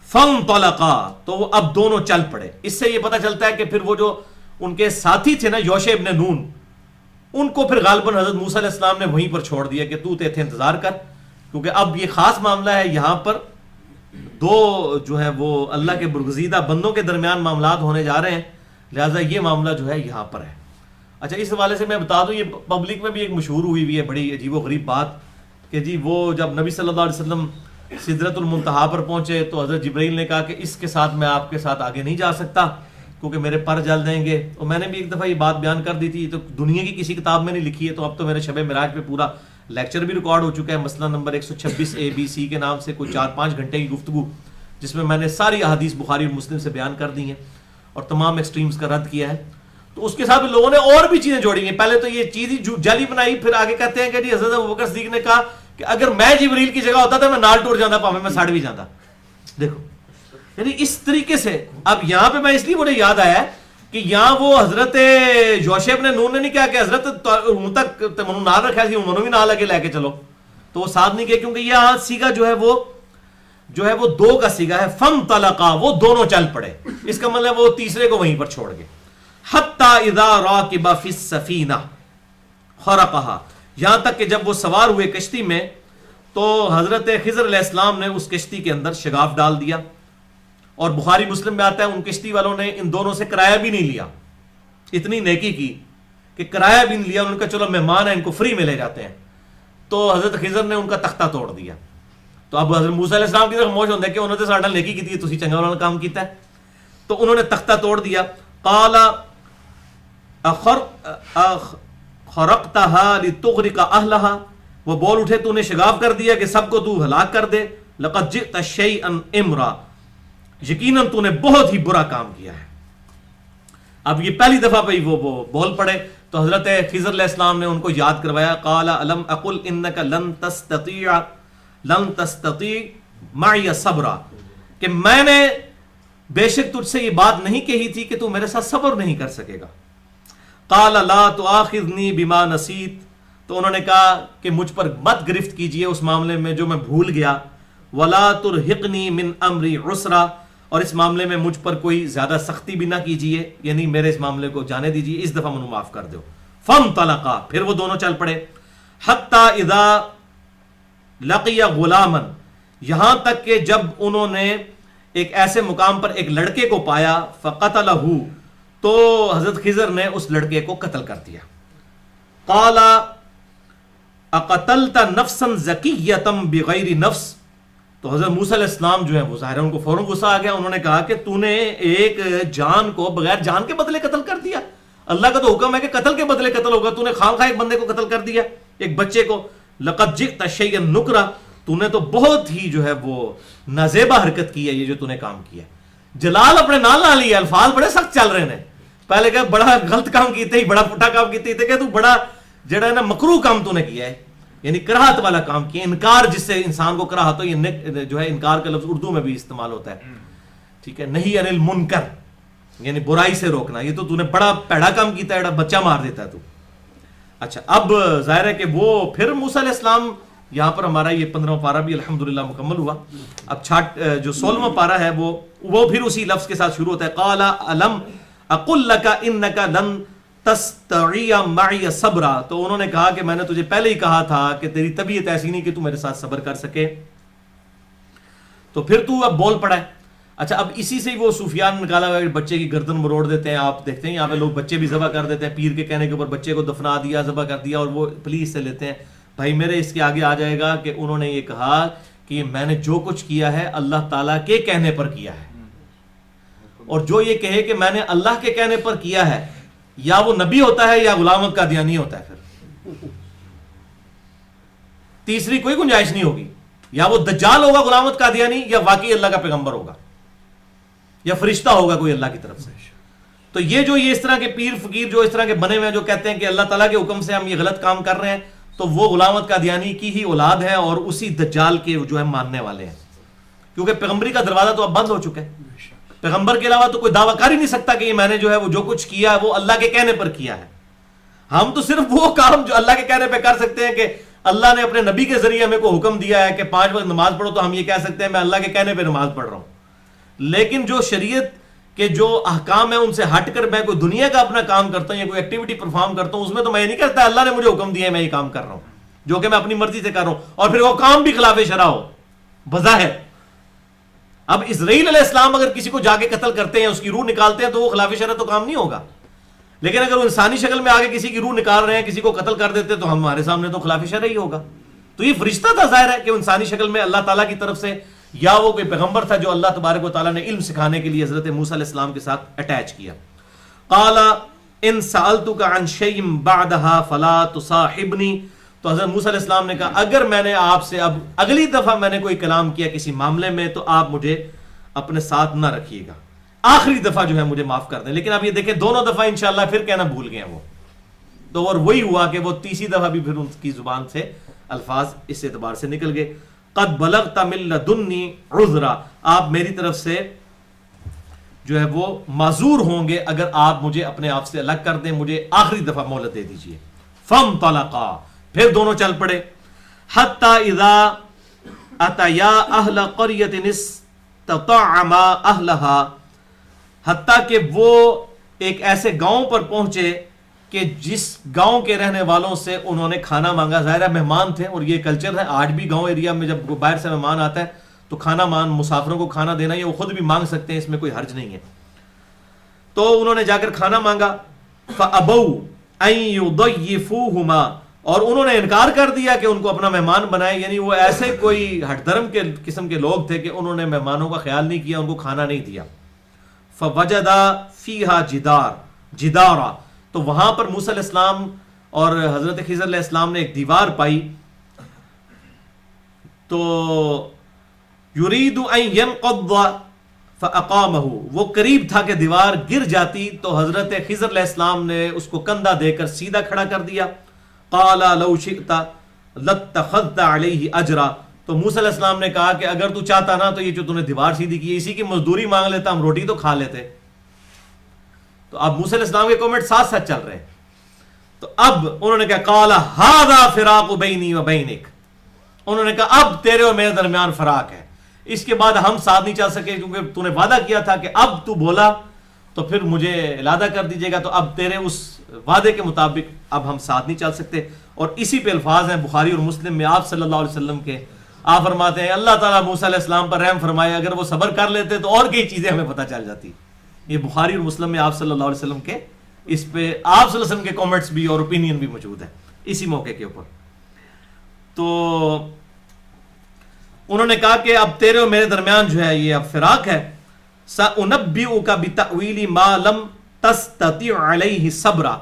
فانطلقا, تو وہ اب دونوں چل پڑے. اس سے یہ پتہ چلتا ہے کہ پھر وہ جو ان کے ساتھی تھے نا یوشع ابن نون, ان کو پھر غالباً حضرت موسیٰ علیہ السلام نے وہیں پر چھوڑ دیا کہ تو تھے انتظار کر, کیونکہ اب یہ خاص معاملہ ہے. یہاں پر 2 جو ہے وہ اللہ کے برگزیدہ بندوں کے درمیان معاملات ہونے جا رہے ہیں, لہٰذا یہ معاملہ جو ہے یہاں پر ہے. اچھا, اس حوالے سے میں بتا دوں, یہ پبلک میں بھی ایک مشہور ہوئی ہے بڑی عجیب و غریب بات کہ جی وہ جب نبی صلی اللہ علیہ وسلم سدرۃ المنتہا پر پہنچے تو حضرت جبرائیل نے کہا کہ اس کے ساتھ میں آپ کے ساتھ آگے نہیں جا سکتا کیونکہ میرے پر جل دیں گے. اور میں نے بھی ایک دفعہ یہ بات بیان کر دی تھی, تو دنیا کی کسی کتاب میں نہیں لکھی ہے. تو اب تو میرے شب معراج پہ پورا لیکچر بھی ریکارڈ ہو چکا ہے, مسئلہ نمبر 126 ABC کے نام سے, کوئی 4-5 گھنٹے کی گفتگو, جس میں نے ساری احادیث بخاری اور مسلم سے بیان کر دی ہیں اور تمام ایکسٹریمز کا رد کیا ہے. تو اس کے ساتھ لوگوں نے اور بھی چیزیں جوڑی ہیں. پہلے تو یہ چیز ہی جعلی بنائی, پھر آگے کہتے ہیں کہ جی حضرت ابوبکر صدیق نے کہا کہ اگر میں جبریل کی جگہ ہوتا تھا میں نال ٹور جاتا, پاویں میں سڑ بھی جاتا. دیکھو یعنی اس طریقے سے. اب یہاں پہ میں اس لیے مجھے یاد آیا کہ یہاں وہ حضرت یوشع ابن نون نے نہیں کہا کہ حضرت ان تک تمہوں نال رکھا سی, انہوں نے بھی نال لگے لے کے چلو, تو وہ ساتھ نہیں کہے, کیونکہ یہاں سیگا جو ہے وہ 2 کا سیگا ہے. فانطلقا, وہ دونوں چل پڑے. اس کا مطلب وہ تیسرے کو وہیں پر چھوڑ گئے. حتی اذا راکب فی السفینہ خرقہا, یہاں تک کہ جب وہ سوار ہوئے کشتی میں تو حضرت خضر علیہ السلام نے اس کشتی کے اندر شگاف ڈال دیا. اور بخاری مسلم میں آتا ہے ان کشتی والوں نے ان دونوں سے کرایہ بھی نہیں لیا. اتنی نیکی کی کہ کرایہ بھی نہیں لیا. انہوں نے کہا چلو مہمان ہیں, ان کو فری میں لے جاتے ہیں. تو حضرت خضر نے ان کا تختہ توڑ دیا. تو اب حضرت موسیٰ علیہ السلام کی طرف خاموش ہوتے ہیں کہ انہوں نے ساڈا نیکی کی تھی, تسی چنگا والا کام کیتا ہے. تو انہوں نے تختہ توڑ دیا. قال خرقتها لتغرق اهلها, وہ بول اٹھے تو نے شگاف کر دیا کہ سب کو تو ہلاک کر دے. لقد جئت شيئا امرا, یقیناً تو نے بہت ہی برا کام کیا ہے. اب یہ پہلی دفعہ پہ وہ بول پڑے تو حضرت خضر علیہ السلام نے ان کو یاد کروایا. قال الم اقل انك لن تستطيع معي صبرا, کہ میں نے بے شک تجھ سے یہ بات نہیں کہی تھی کہ تو میرے ساتھ صبر نہیں کر سکے گا. قال لا تؤاخذنی بما نسیت, تو انہوں نے کہا کہ مجھ پر مت گرفت کیجئے اس معاملے میں جو میں بھول گیا. ولا ترهقنی من امری عسرا, اور اس معاملے میں مجھ پر کوئی زیادہ سختی بھی نہ کیجئے, یعنی میرے اس معاملے کو جانے دیجئے, اس دفعہ منو معاف کر دو. فانطلقا, پھر وہ دونوں چل پڑے. حتی اذا لقی غلاما, یہاں تک کہ جب انہوں نے ایک ایسے مقام پر ایک لڑکے کو پایا. فقتلہ, تو حضرت خضر نے اس لڑکے کو قتل کر دیا. قال اقتلت نفسا زکیۃ بغیر نفس, تو حضرت موسیٰ علیہ السلام جو ہے وہ ظاہر ہے ان کو فوراً غصہ آ گیا. انہوں نے کہا کہ تو نے ایک جان کو بغیر جان کے بدلے قتل کر دیا. اللہ کا تو حکم ہے کہ قتل کے بدلے قتل ہوگا, تو نے خام خواہ ایک بندے کو قتل کر دیا, ایک بچے کو. لقد جئت شیئا نکرا, تو نے تو بہت ہی جو ہے وہ نازیبہ حرکت کی ہے یہ جو تو نے کام کیا. جلال اپنے نال نہ لیا, الفاظ بڑے سخت چل رہے ہیں. پہلے کہ بڑا غلط کام کیتے ہی, بڑا پٹھا کام کیتے ہی, کہ تو بڑا جڑا ہے نا مکروہ کام تو نے کیا ہے, یعنی کراہت والا کام کیا. انکار جس سے انسان کو کراہت ہو, یہ جو ہے انکار کا لفظ اردو میں بھی استعمال ہوتا ہے, ٹھیک ہے. نہیں عن المنکر, یعنی برائی سے روکنا. یہ تو نے بڑا پیڑا کام کیتا ہے, بچہ مار دیتا ہے تو. اچھا اب ظاہر ہے کہ وہ پھر موسیٰ علیہ السلام، یہاں پر ہمارا یہ 15واں پارہ بھی الحمدللہ مکمل ہوا. اب جو 16واں پارہ ہے وہ پھر اسی لفظ کے ساتھ شروع ہوتا ہے. قال الم اقل لک انک لن تستطیع معی صبرا. تو انہوں نے کہا کہ میں نے تجھے پہلے ہی کہا تھا کہ تیری طبیعت ایسی نہیں کہ تو میرے ساتھ صبر کر سکے، تو پھر تو اب بول پڑا ہے. اچھا اب اسی سے وہ صوفیان نکالا ہوا ہے، بچے کی گردن مروڑ دیتے ہیں. آپ دیکھتے ہیں یہاں پہ لوگ بچے بھی ذبح کر دیتے ہیں، پیر کے کہنے کے اوپر بچے کو دفنا دیا، ذبح کر دیا، اور وہ پولیس سے لیتے ہیں. بھائی میرے اس کے آگے آ جائے گا کہ انہوں نے یہ کہا کہ میں نے جو کچھ کیا ہے اللہ تعالیٰ کے کہنے پر کیا ہے، اور جو یہ کہے کہ میں نے اللہ کے کہنے پر کیا ہے، یا وہ نبی ہوتا ہے یا غلام احمد قادیانی ہوتا ہے. پھر تیسری کوئی گنجائش نہیں ہوگی. یا وہ دجال ہوگا غلام احمد قادیانی، یا واقعی اللہ کا پیغمبر ہوگا، یا فرشتہ ہوگا کوئی اللہ کی طرف سے. تو یہ اس طرح کے پیر فقیر جو اس طرح کے بنے ہوئے ہیں، جو کہتے ہیں کہ اللہ تعالیٰ کے حکم سے ہم یہ غلط کام کر رہے ہیں، تو وہ غلام احمد قادیانی کی ہی اولاد ہے اور اسی دجال کے جو ہے ماننے والے ہیں. کیونکہ پیغمبری کا دروازہ تو اب بند ہو چکا ہے. پیغمبر کے علاوہ تو کوئی دعویٰ کر ہی نہیں سکتا کہ یہ میں نے جو ہے وہ جو کچھ کیا ہے وہ اللہ کے کہنے پر کیا ہے. ہم تو صرف وہ کام جو اللہ کے کہنے پہ کر سکتے ہیں کہ اللہ نے اپنے نبی کے ذریعے ہمیں کو حکم دیا ہے کہ 5 وقت نماز پڑھو، تو ہم یہ کہہ سکتے ہیں میں اللہ کے کہنے پہ نماز پڑھ رہا ہوں. لیکن جو شریعت کے جو احکام ہیں ان سے ہٹ کر میں کوئی دنیا کا اپنا کام کرتا ہوں یا کوئی ایکٹیویٹی پرفارم کرتا ہوں، اس میں تو میں یہ نہیں کرتا اللہ نے مجھے حکم دیا ہے میں یہ کام کر رہا ہوں، جو کہ میں اپنی مرضی سے کر رہا ہوں، اور پھر وہ کام بھی خلاف شرع ہو بظاہر. اب اسرائیل علیہ السلام اگر کسی کو جا کے قتل کرتے ہیں، اس کی روح نکالتے ہیں، تو وہ خلاف شرع تو کام نہیں ہوگا. لیکن اگر وہ انسانی شکل میں آگے کسی کی روح نکال رہے ہیں، کسی کو قتل کر دیتے، تو ہمارے سامنے تو خلاف شرع ہی ہوگا. تو یہ فرشتہ تھا، ظاہر ہے کہ انسانی شکل میں اللہ تعالیٰ کی طرف سے، یا وہ کوئی پیغمبر تھا جو اللہ تبارک و تعالیٰ نے علم سکھانے کے لیے حضرت موسیٰ علیہ السلام کے ساتھ اٹیچ کیا. قال ان سألتک عن شیء بعدها فلا تصاحبنی. تو حضرت موسیٰ علیہ السلام نے کہا اگر میں نے آپ سے اب اگلی دفعہ میں نے کوئی کلام کیا کسی معاملے میں، تو آپ مجھے اپنے ساتھ نہ رکھیے گا، آخری دفعہ جو ہے مجھے معاف کر دیں. لیکن اب یہ دیکھیں دونوں دفعہ انشاءاللہ پھر کہنا بھول گئے وہ. تو اور وہی ہوا کہ وہ تیسری دفعہ بھی پھر ان کی زبان سے الفاظ اس اعتبار سے نکل گئے. قد بلغت من لدنی عذرا. آپ میری طرف سے جو ہے وہ معذور ہوں گے اگر آپ مجھے اپنے آپ سے الگ کر دیں، مجھے آخری دفعہ مہلت دے دیجئے. فانطلقا. پھر دونوں چل پڑے. حتی اذا اتیا اہل قریۃ استطعما اہلہا. حتیٰ کہ وہ ایک ایسے گاؤں پر پہنچے کہ جس گاؤں کے رہنے والوں سے انہوں نے کھانا مانگا. ظاہر ہے مہمان تھے، اور یہ کلچر ہے آج بھی گاؤں ایریا میں جب باہر سے مہمان آتا ہے تو کھانا مسافروں کو کھانا دینا، یہ وہ خود بھی مانگ سکتے ہیں، اس میں کوئی حرج نہیں ہے. تو انہوں نے جا کر کھانا مانگا. فَأَبَوْا أَن يُضَيِّفُوهُمَا. اور انہوں نے انکار کر دیا کہ ان کو اپنا مہمان بنائے. یعنی وہ ایسے کوئی ہٹ دھرم کے قسم کے لوگ تھے کہ انہوں نے مہمانوں کا خیال نہیں کیا، ان کو کھانا نہیں دیا. فَوَجَدَ فِيهَا جِدَارًا. تو وہاں پر موسیٰ علیہ السلام اور حضرت خضر علیہ السلام نے ایک دیوار پائی. تو یرید ان ينقض فاقامه. وہ قریب تھا کہ دیوار گر جاتی، تو حضرت خضر علیہ السلام نے اس کو کندھا دے کر سیدھا کھڑا کر دیا. قال لو شئت لاتخذت علیہ اجرا. تو موسیٰ علیہ السلام نے کہا کہ اگر تو چاہتا نا تو یہ جو تو نے دیوار سیدھی کی اسی کی مزدوری مانگ لیتا، ہم روٹی تو کھا لیتے. تو اب موسیٰ علیہ السلام کے کومنٹ ساتھ ساتھ چل رہے ہیں. تو اب انہوں نے کہا قال ھذا فراق بینی و بینک. انہوں نے کہا اب تیرے اور میرے درمیان فراق ہے، اس کے بعد ہم ساتھ نہیں چل سکے، کیونکہ تو نے وعدہ کیا تھا کہ اب تو بولا تو پھر مجھے علادہ کر دیجیے گا، تو اب تیرے اس وعدے کے مطابق اب ہم ساتھ نہیں چل سکتے. اور اسی پہ الفاظ ہیں بخاری اور مسلم میں آپ صلی اللہ علیہ وسلم کے. آپ فرماتے ہیں اللہ تعالیٰ موسیٰ علیہ السلام پر رحم فرمائے، اگر وہ صبر کر لیتے تو اور کئی چیزیں ہمیں پتہ چل جاتی. یہ بخاری اور مسلم میں آپ صلی اللہ علیہ وسلم کے اس پہ آپ صلی اللہ علیہ وسلم کے کومنٹس بھی اور اوپینین بھی موجود ہے اسی موقع کے اوپر. تو انہوں نے کہا کہ اب تیرے اور میرے درمیان جو ہے یہ اب فراق ہے. سأنبئک بتأویل ما لم تستطع علیہ صبرا.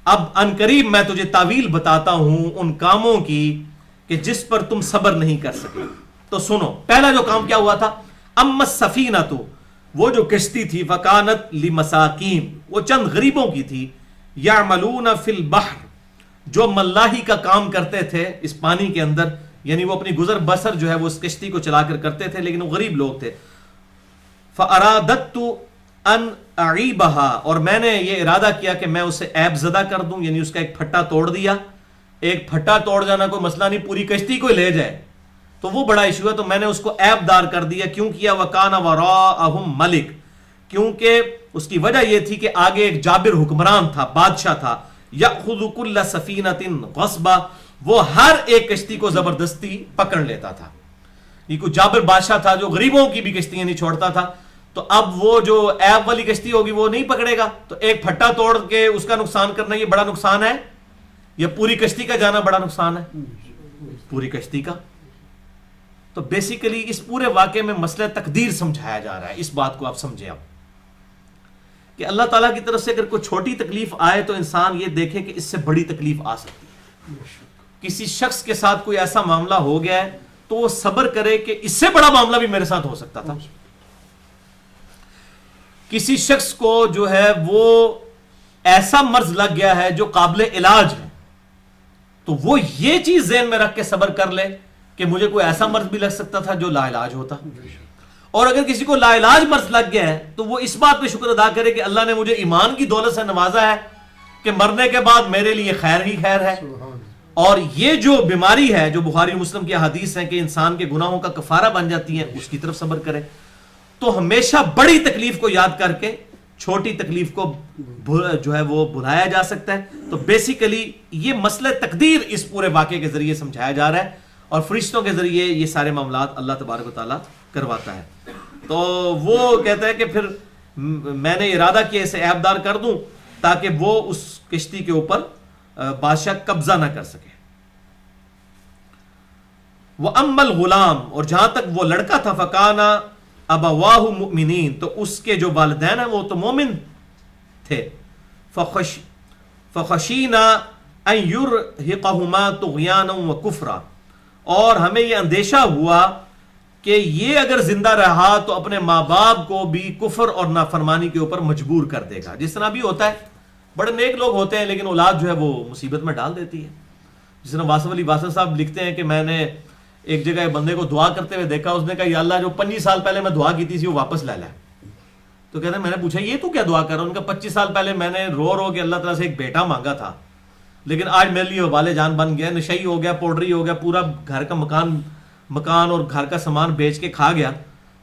اب ان قریب میں تجھے تعویل بتاتا ہوں ان کاموں کی کہ جس پر تم صبر نہیں کر سکے. تو سنو، پہلا جو کام کیا ہوا تھا، اما السفینۃ، وہ جو کشتی تھی، فکانت لمساکین، وہ چند غریبوں کی تھی، یعملون فی البحر، جو ملاحی کا کام کرتے تھے اس پانی کے اندر، یعنی وہ اپنی گزر بسر جو ہے وہ اس کشتی کو چلا کر کرتے تھے، لیکن وہ غریب لوگ تھے. فارادت ان اعیبہا، اور میں نے یہ ارادہ کیا کہ میں اسے عیب زدہ کر دوں، یعنی اس کا ایک پھٹا توڑ دیا. ایک پھٹا توڑ جانا کوئی مسئلہ نہیں، پوری کشتی کو لے جائے تو وہ بڑا ایشو ہے. تو میں نے اس کو عیب دار کر دیا. کیوں کیا؟ وَكَانَ وَرَاءَهُمْ مَلِكٌ، کیونکہ اس کی وجہ یہ تھی کہ آگے ایک جابر حکمران تھا، بادشاہ تھا. يَأْخُذُ كُلَّ سَفِينَةٍ غَصْبًا، وہ ہر ایک کشتی کو زبردستی پکڑ لیتا تھا. یہ کوئی جابر بادشاہ تھا جو غریبوں کی بھی کشتیاں نہیں چھوڑتا تھا. تو اب وہ جو عیب والی کشتی ہوگی وہ نہیں پکڑے گا. تو ایک پھٹا توڑ کے اس کا نقصان کرنا یہ بڑا نقصان ہے، یا پوری کشتی کا جانا بڑا نقصان ہے؟ پوری کشتی کا. تو بیسیکلی اس پورے واقعے میں مسئلہ تقدیر سمجھایا جا رہا ہے. اس بات کو آپ سمجھیں اب کہ اللہ تعالیٰ کی طرف سے اگر کوئی چھوٹی تکلیف آئے تو انسان یہ دیکھے کہ اس سے بڑی تکلیف آ سکتی ہے. کسی شخص کے ساتھ کوئی ایسا معاملہ ہو گیا ہے تو وہ صبر کرے کہ اس سے بڑا معاملہ بھی میرے ساتھ ہو سکتا تھا. کسی شخص کو جو ہے وہ ایسا مرض لگ گیا ہے جو قابل علاج ہے، تو وہ یہ چیز ذہن میں رکھ کے صبر کر لے کہ مجھے کوئی ایسا مرض بھی لگ سکتا تھا جو لا علاج ہوتا. اور اگر کسی کو لا علاج مرض لگ گیا ہے تو وہ اس بات پہ شکر ادا کرے کہ اللہ نے مجھے ایمان کی دولت سے نوازا ہے کہ مرنے کے بعد میرے لیے خیر ہی خیر ہے. اور یہ جو بیماری ہے جو بخاری مسلم کی حدیث ہے کہ انسان کے گناہوں کا کفارہ بن جاتی ہے، اس کی طرف صبر کرے. تو ہمیشہ بڑی تکلیف کو یاد کر کے چھوٹی تکلیف کو جو ہے وہ بھلایا جا سکتا ہے. تو بیسیکلی یہ مسئلہ تقدیر اس پورے واقعے کے ذریعے سمجھایا جا رہا ہے، اور فرشتوں کے ذریعے یہ سارے معاملات اللہ تبارک و تعالیٰ کرواتا ہے. تو وہ کہتا ہے کہ پھر میں نے ارادہ کیا اسے عیب دار کر دوں تاکہ وہ اس کشتی کے اوپر بادشاہ قبضہ نہ کر سکے. وَأَمَّا الْغُلَامُ، اور جہاں تک وہ لڑکا تھا، فَكَانَ أَبَوَاهُ مُؤْمِنِينَ، تو اس کے جو والدین ہیں وہ تو مومن تھے. فَخَشِينَا أَن يُرْهِقَهُمَا طُغْيَانًا وَكُفْرًا، اور ہمیں یہ اندیشہ ہوا کہ یہ اگر زندہ رہا تو اپنے ماں باپ کو بھی کفر اور نافرمانی کے اوپر مجبور کر دے گا. جس طرح بھی ہوتا ہے، بڑے نیک لوگ ہوتے ہیں لیکن اولاد جو ہے وہ مصیبت میں ڈال دیتی ہے. جس طرح واصف علی واصف صاحب لکھتے ہیں کہ میں نے ایک جگہ بندے کو دعا کرتے ہوئے دیکھا، اس نے کہا یا اللہ جو 25 سال پہلے میں دعا کی تھی وہ واپس لے لائے. تو کہتے ہیں میں نے پوچھا یہ تو کیا دعا کر رہا ہوں؟ ان کا 25 سال پہلے میں نے رو رو کے اللہ تعالیٰ سے ایک بیٹا مانگا تھا، لیکن آج میرے لیے وبال جان بن گیا، نشئی ہو گیا، پوڈری ہو گیا، پورا گھر کا مکان اور گھر کا سامان بیچ کے کھا گیا.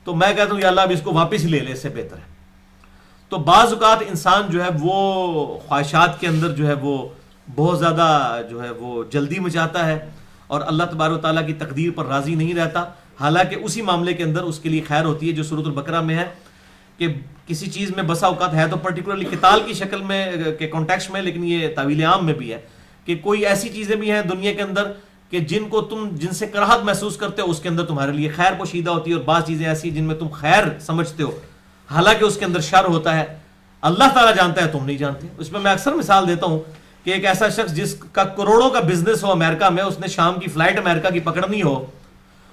تو میں کہتا ہوں یا اللہ اب اس کو واپس ہی لے لے، اس سے بہتر ہے. تو بعض اوقات انسان جو ہے وہ خواہشات کے اندر جو ہے وہ بہت زیادہ جو ہے وہ جلدی مچاتا ہے اور اللہ تبارک و تعالیٰ کی تقدیر پر راضی نہیں رہتا. حالانکہ اسی معاملے کے اندر اس کے لیے خیر ہوتی ہے جو سورۃ البقرہ میں ہے کہ کسی چیز میں بسا اوقات ہے تو پرٹیکولرلی قتال کی شکل میں کے کانٹیکسٹ میں، لیکن یہ تعویل عام میں بھی ہے کہ کوئی ایسی چیزیں بھی ہیں دنیا کے اندر کہ جن سے کراہت محسوس کرتے ہو اس کے اندر تمہارے لیے خیر پوشیدہ ہوتی ہے، اور بعض چیزیں ایسی جن میں تم خیر سمجھتے ہو حالانکہ اس کے اندر شر ہوتا ہے. اللہ تعالیٰ جانتا ہے، تم نہیں جانتے. اس میں اکثر مثال دیتا ہوں کہ ایک ایسا شخص جس کا کروڑوں کا بزنس ہو امریکہ میں، اس نے شام کی فلائٹ امریکہ کی پکڑنی ہو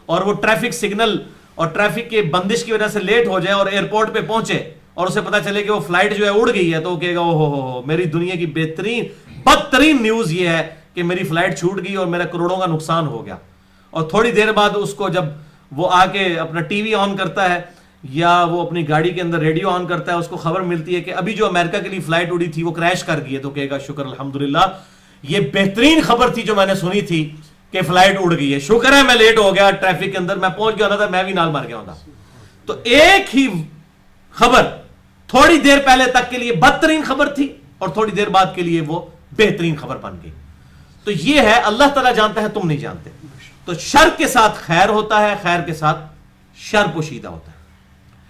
اور وہ ٹریفک سگنل اور ٹریفک کے بندش کی وجہ سے لیٹ ہو جائے اور ایئرپورٹ پہ پہنچے اور اسے پتا چلے کہ وہ فلائٹ جو ہے اڑ گئی ہے، تو وہ کہے گا ہو میری دنیا کی بدترین نیوز یہ ہے کہ میری فلائٹ چھوٹ گئی اور میرا کروڑوں کا نقصان ہو گیا. اور تھوڑی دیر بعد اس کو جب وہ آ کے اپنا ٹی وی آن کرتا ہے یا وہ اپنی گاڑی کے اندر ریڈیو آن کرتا ہے، اس کو خبر ملتی ہے کہ ابھی جو امریکہ کے لیے فلائٹ اڑی تھی وہ کریش کر گئی ہے، تو کہے گا شکر الحمدللہ، یہ بہترین خبر تھی جو میں نے سنی تھی کہ فلائٹ اڑ گئی ہے، شکر ہے میں لیٹ ہو گیا ٹریفک کے اندر، میں پہنچ گیا ہوتا تھا میں بھی نال مر گیا ہوتا. تو ایک ہی خبر تھوڑی دیر پہلے تک کے لیے بدترین خبر تھی اور تھوڑی دیر بعد کے لیے وہ بہترین خبر بن گئی. تو یہ ہے اللہ تعالیٰ جانتا ہے، تم نہیں جانتے. تو شر کے ساتھ خیر ہوتا ہے، خیر کے ساتھ شر پوشیدہ ہوتا ہے.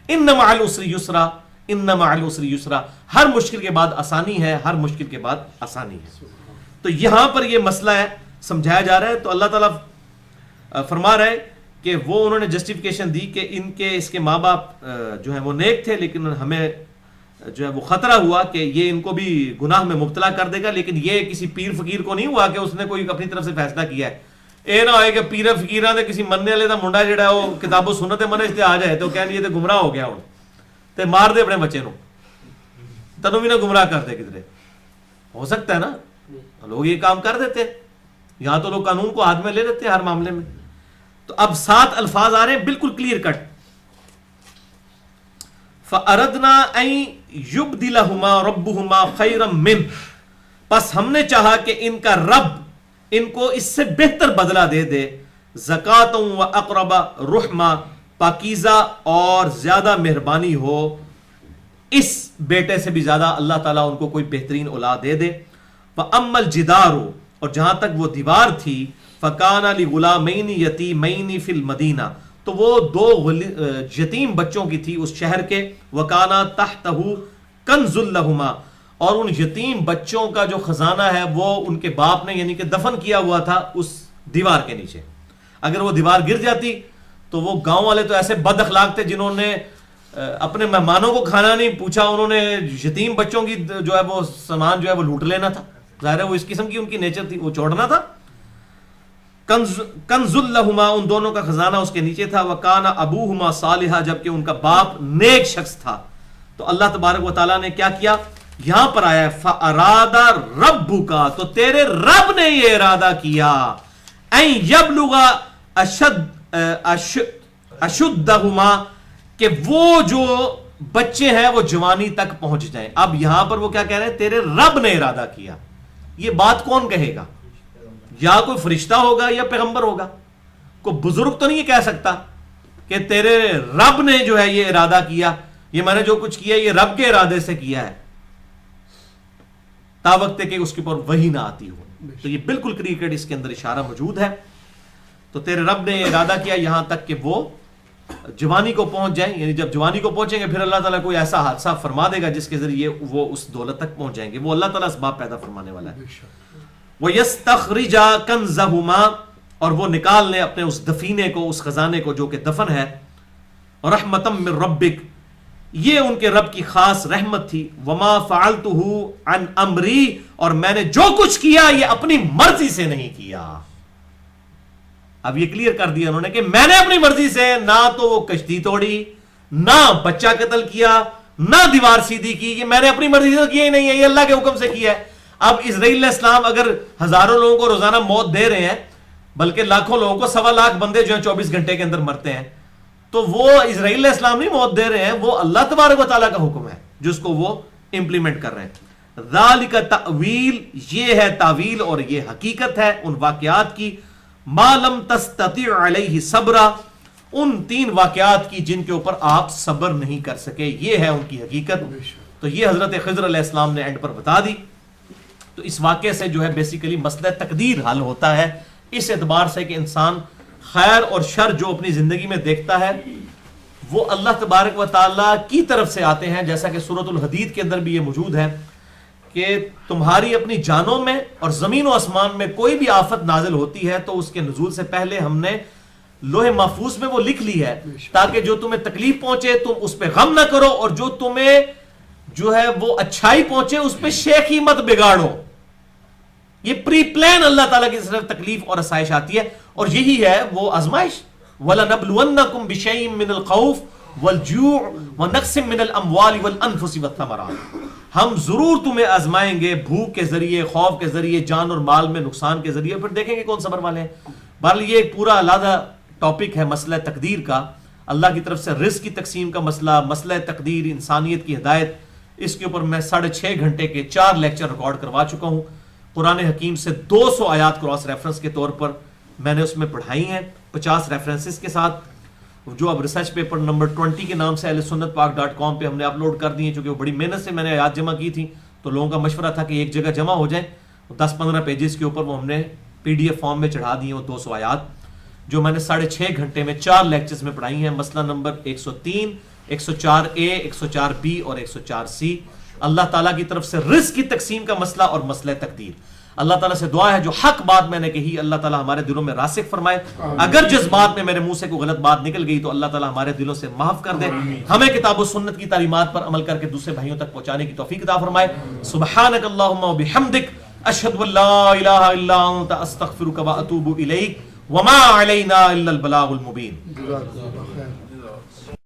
ان مع العسر یسرا، ان مع العسر یسرا، ہر مشکل کے بعد آسانی ہے، ہر مشکل کے بعد آسانی ہے. تو یہاں پر یہ مسئلہ ہے سمجھایا جا رہا ہے. تو اللہ تعالیٰ فرما رہا ہے کہ وہ انہوں نے جسٹیفیکیشن دی کہ اس کے ماں باپ جو ہیں وہ نیک تھے، لیکن ہمیں جو ہے وہ خطرہ ہوا کہ یہ ان کو بھی گناہ میں مبتلا کر دے گا. لیکن یہ کسی پیر فقیر کو نہیں ہوا کہ اس نے کوئی اپنی طرف سے فیصلہ کیا ہے. اے نہ ہوئے کہ پیر فقیراں دے کسی مننے والے دا منڈا جڑا ہے وہ کتاب و سنت منہج تے آ جائے تو کہن یہ تے گمراہ ہو گیا ہن تے مار دے اپنے بچے نو، تنوں بھی نہ گمراہ کر دے. کدھر ہو سکتا ہے نا، لوگ یہ کام کر دیتے ہیں. یہاں تو لوگ قانون کو ہاتھ میں لے لیتے ہیں ہر معاملے میں. تو اب 7 الفاظ آ رہے ہیں بالکل کلیئر کٹ. فَأَرَدْنَا أَن يُبْدِلَهُمَا رَبُّهُمَا خَيْرًا مِّنْهُ، پس ہم نے چاہا کہ ان کا رب ان کو اس سے بہتر بدلہ دے دے، زکاتً وَأَقْرَبَ رُحْمًا، پاکیزہ اور زیادہ مہربانی ہو، اس بیٹے سے بھی زیادہ اللہ تعالیٰ ان کو کوئی بہترین اولاد دے دے۔ وَأَمَّا الْجِدَارُ، اور جہاں تک وہ دیوار تھی، فَكَانَ لِغُلَامَيْنِ يَتِيمَيْنِ فِي الْمَدِينَةِ، تو وہ دو یتیم بچوں کی تھی اس شہر کے، وَكَانَ تَحْتَهُ كَنْزٌ لَهُمَا، اور ان یتیم بچوں کا جو خزانہ ہے وہ ان کے باپ نے یعنی کہ دفن کیا ہوا تھا اس دیوار کے نیچے۔ اگر وہ دیوار گر جاتی تو وہ گاؤں والے تو ایسے بد اخلاق تھے جنہوں نے اپنے مہمانوں کو کھانا نہیں پوچھا، انہوں نے یتیم بچوں کی جو ہے وہ سامان جو ہے وہ لوٹ لینا تھا، ظاہر ہے وہ اس قسم کی ان کی نیچر تھی، وہ چھوڑنا تھا۔ کنز لہما، ان دونوں کا خزانہ اس کے نیچے تھا، وکانا ابوہما صالحا، جبکہ ان کا باپ نیک شخص تھا۔ تو اللہ تبارک و تعالیٰ نے کیا کیا، یہاں پر آیا فَأَرَادَ رَبُّكَ، تو تیرے رب نے یہ ارادہ کیا، اَن يَبْلُغَ أَشُدَّهُمَا، کہ وہ جو بچے ہیں وہ جوانی تک پہنچ جائیں۔ اب یہاں پر وہ کیا کہہ رہے ہیں، تیرے رب نے ارادہ کیا۔ یہ بات کون کہے گا؟ یا کوئی فرشتہ ہوگا یا پیغمبر ہوگا، کوئی بزرگ تو نہیں کہہ سکتا کہ تیرے رب نے جو ہے یہ ارادہ کیا، یہ میں نے جو کچھ کیا یہ رب کے ارادے سے کیا ہے، تا وقت کہ اس کے اوپر وحی نہ آتی ہو۔ تو یہ بالکل کریکٹ اس کے اندر اشارہ موجود ہے۔ تو تیرے رب نے یہ ارادہ کیا یہاں تک کہ وہ جوانی کو پہنچ جائیں، یعنی جب جوانی کو پہنچیں گے پھر اللہ تعالیٰ کوئی ایسا حادثہ فرما دے گا جس کے ذریعے وہ اس دولت تک پہنچ جائیں گے، وہ اللہ تعالیٰ اسباب پیدا فرمانے والا ہے۔ وَيَسْتَخْرِجَ كَنْزَهُمَا، اور وہ نکال لیں اپنے اس دفینے کو، اس خزانے کو جو کہ دفن ہے، رحمتم من ربک، یہ ان کے رب کی خاص رحمت تھی، وما فعلته عن امری، اور میں نے جو کچھ کیا یہ اپنی مرضی سے نہیں کیا۔ اب یہ کلیئر کر دیا انہوں نے کہ میں نے اپنی مرضی سے نہ تو وہ کشتی توڑی، نہ بچہ قتل کیا، نہ دیوار سیدھی کی، یہ میں نے اپنی مرضی سے کیا ہی نہیں ہے، یہ اللہ کے حکم سے کیا ہے۔ اب اسرائیل علیہ السلام اگر ہزاروں لوگوں کو روزانہ موت دے رہے ہیں، بلکہ لاکھوں لوگوں کو، 1.25 لاکھ بندے جو ہیں 24 گھنٹے کے اندر مرتے ہیں، تو وہ اسرائیل علیہ السلام نہیں موت دے رہے ہیں، وہ اللہ تبارک و تعالیٰ کا حکم ہے جس کو وہ امپلیمنٹ کر رہے ہیں۔ ذالک تأویل، یہ ہے تعویل اور یہ حقیقت ہے ان واقعات کی، ما لم تستطیع علیہ صبرا، ان 3 واقعات کی جن کے اوپر آپ صبر نہیں کر سکے، یہ ہے ان کی حقیقت۔ تو یہ حضرت خضر علیہ السلام نے اینڈ پر بتا دی۔ تو اس واقعے سے جو ہے بیسیکلی مسئلہ تقدیر حل ہوتا ہے، اس اعتبار سے کہ انسان خیر اور شر جو اپنی زندگی میں دیکھتا ہے وہ اللہ تبارک و تعالیٰ کی طرف سے آتے ہیں، جیسا کہ سورۃ الحدید کے اندر بھی یہ موجود ہے کہ تمہاری اپنی جانوں میں اور زمین و آسمان میں کوئی بھی آفت نازل ہوتی ہے تو اس کے نزول سے پہلے ہم نے لوح محفوظ میں وہ لکھ لی ہے، تاکہ جو تمہیں تکلیف پہنچے تم اس پہ غم نہ کرو، اور جو تمہیں جو ہے وہ اچھائی پہنچے اس پہ شیخی مت بگاڑو۔ یہ پری پلان اللہ تعالیٰ کی طرف تکلیف اور آسائش آتی ہے، اور یہی ہے وہ آزمائش۔ وَلَنَبْلُوَنَّكُمْ بِشَيْءٍ مِّنَ الْخَوْفِ وَالْجُوعِ وَنَقْصٍ مِّنَ الْأَمْوَالِ وَالْأَنفُسِ وَالثَّمَرَاتِ، ہم ضرور تمہیں آزمائیں گے، بھوک کے ذریعے، خوف کے ذریعے، جان اور مال میں نقصان کے ذریعے، پھر دیکھیں گے کون صبر والے ہیں۔ بہرحال یہ ایک پورا علیحدہ ٹاپک ہے مسئلہ تقدیر کا، اللہ کی طرف سے رزق کی تقسیم کا مسئلہ، مسئلہ تقدیر، انسانیت کی ہدایت، اس کے اوپر میں 6.5 گھنٹے کے 4 لیکچر ریکارڈ کروا چکا ہوں۔ قرآن حکیم سے 200 آیات کراس ریفرنس کے طور پر میں نے اس میں پڑھائی ہیں، 50 ریفرنسز کے ساتھ، جو اب ریسرچ پیپر نمبر 20 کے نام سے ahlsunnatpak.com پہ ہم نے اپلوڈ کر دی ہیں، چونکہ وہ بڑی محنت سے میں نے آیات جمع کی تھی، تو لوگوں کا مشورہ تھا کہ ایک جگہ جمع ہو جائیں، 10-15 پیجز کے اوپر وہ ہم نے PDF فارم میں چڑھا دی ہیں، وہ 200 آیات جو میں نے 6.5 گھنٹے میں 4 لیکچرز میں پڑھائی ہیں، مسئلہ نمبر 103، 104A، 104B اور 104C، اللہ تعالیٰ کی طرف سے رزق کی تقسیم کا مسئلہ اور مسئلہ تقدیر۔ اللہ تعالیٰ سے دعا ہے جو حق بات میں نے کہی اللہ تعالیٰ ہمارے دلوں میں راسخ فرمائے، اگر جس بات میں میرے منہ سے کوئی غلط بات نکل گئی تو اللہ تعالیٰ ہمارے دلوں سے معاف کر دے، ہمیں کتاب و سنت کی تعلیمات پر عمل کر کے دوسرے بھائیوں تک پہنچانے کی توفیق عطا فرمائے۔ سبحانک اللہم و بحمدک، اشہد ان لا الہ الا انت، استغفرک و اتوب الیک، وما علینا الا البلاغ المبین۔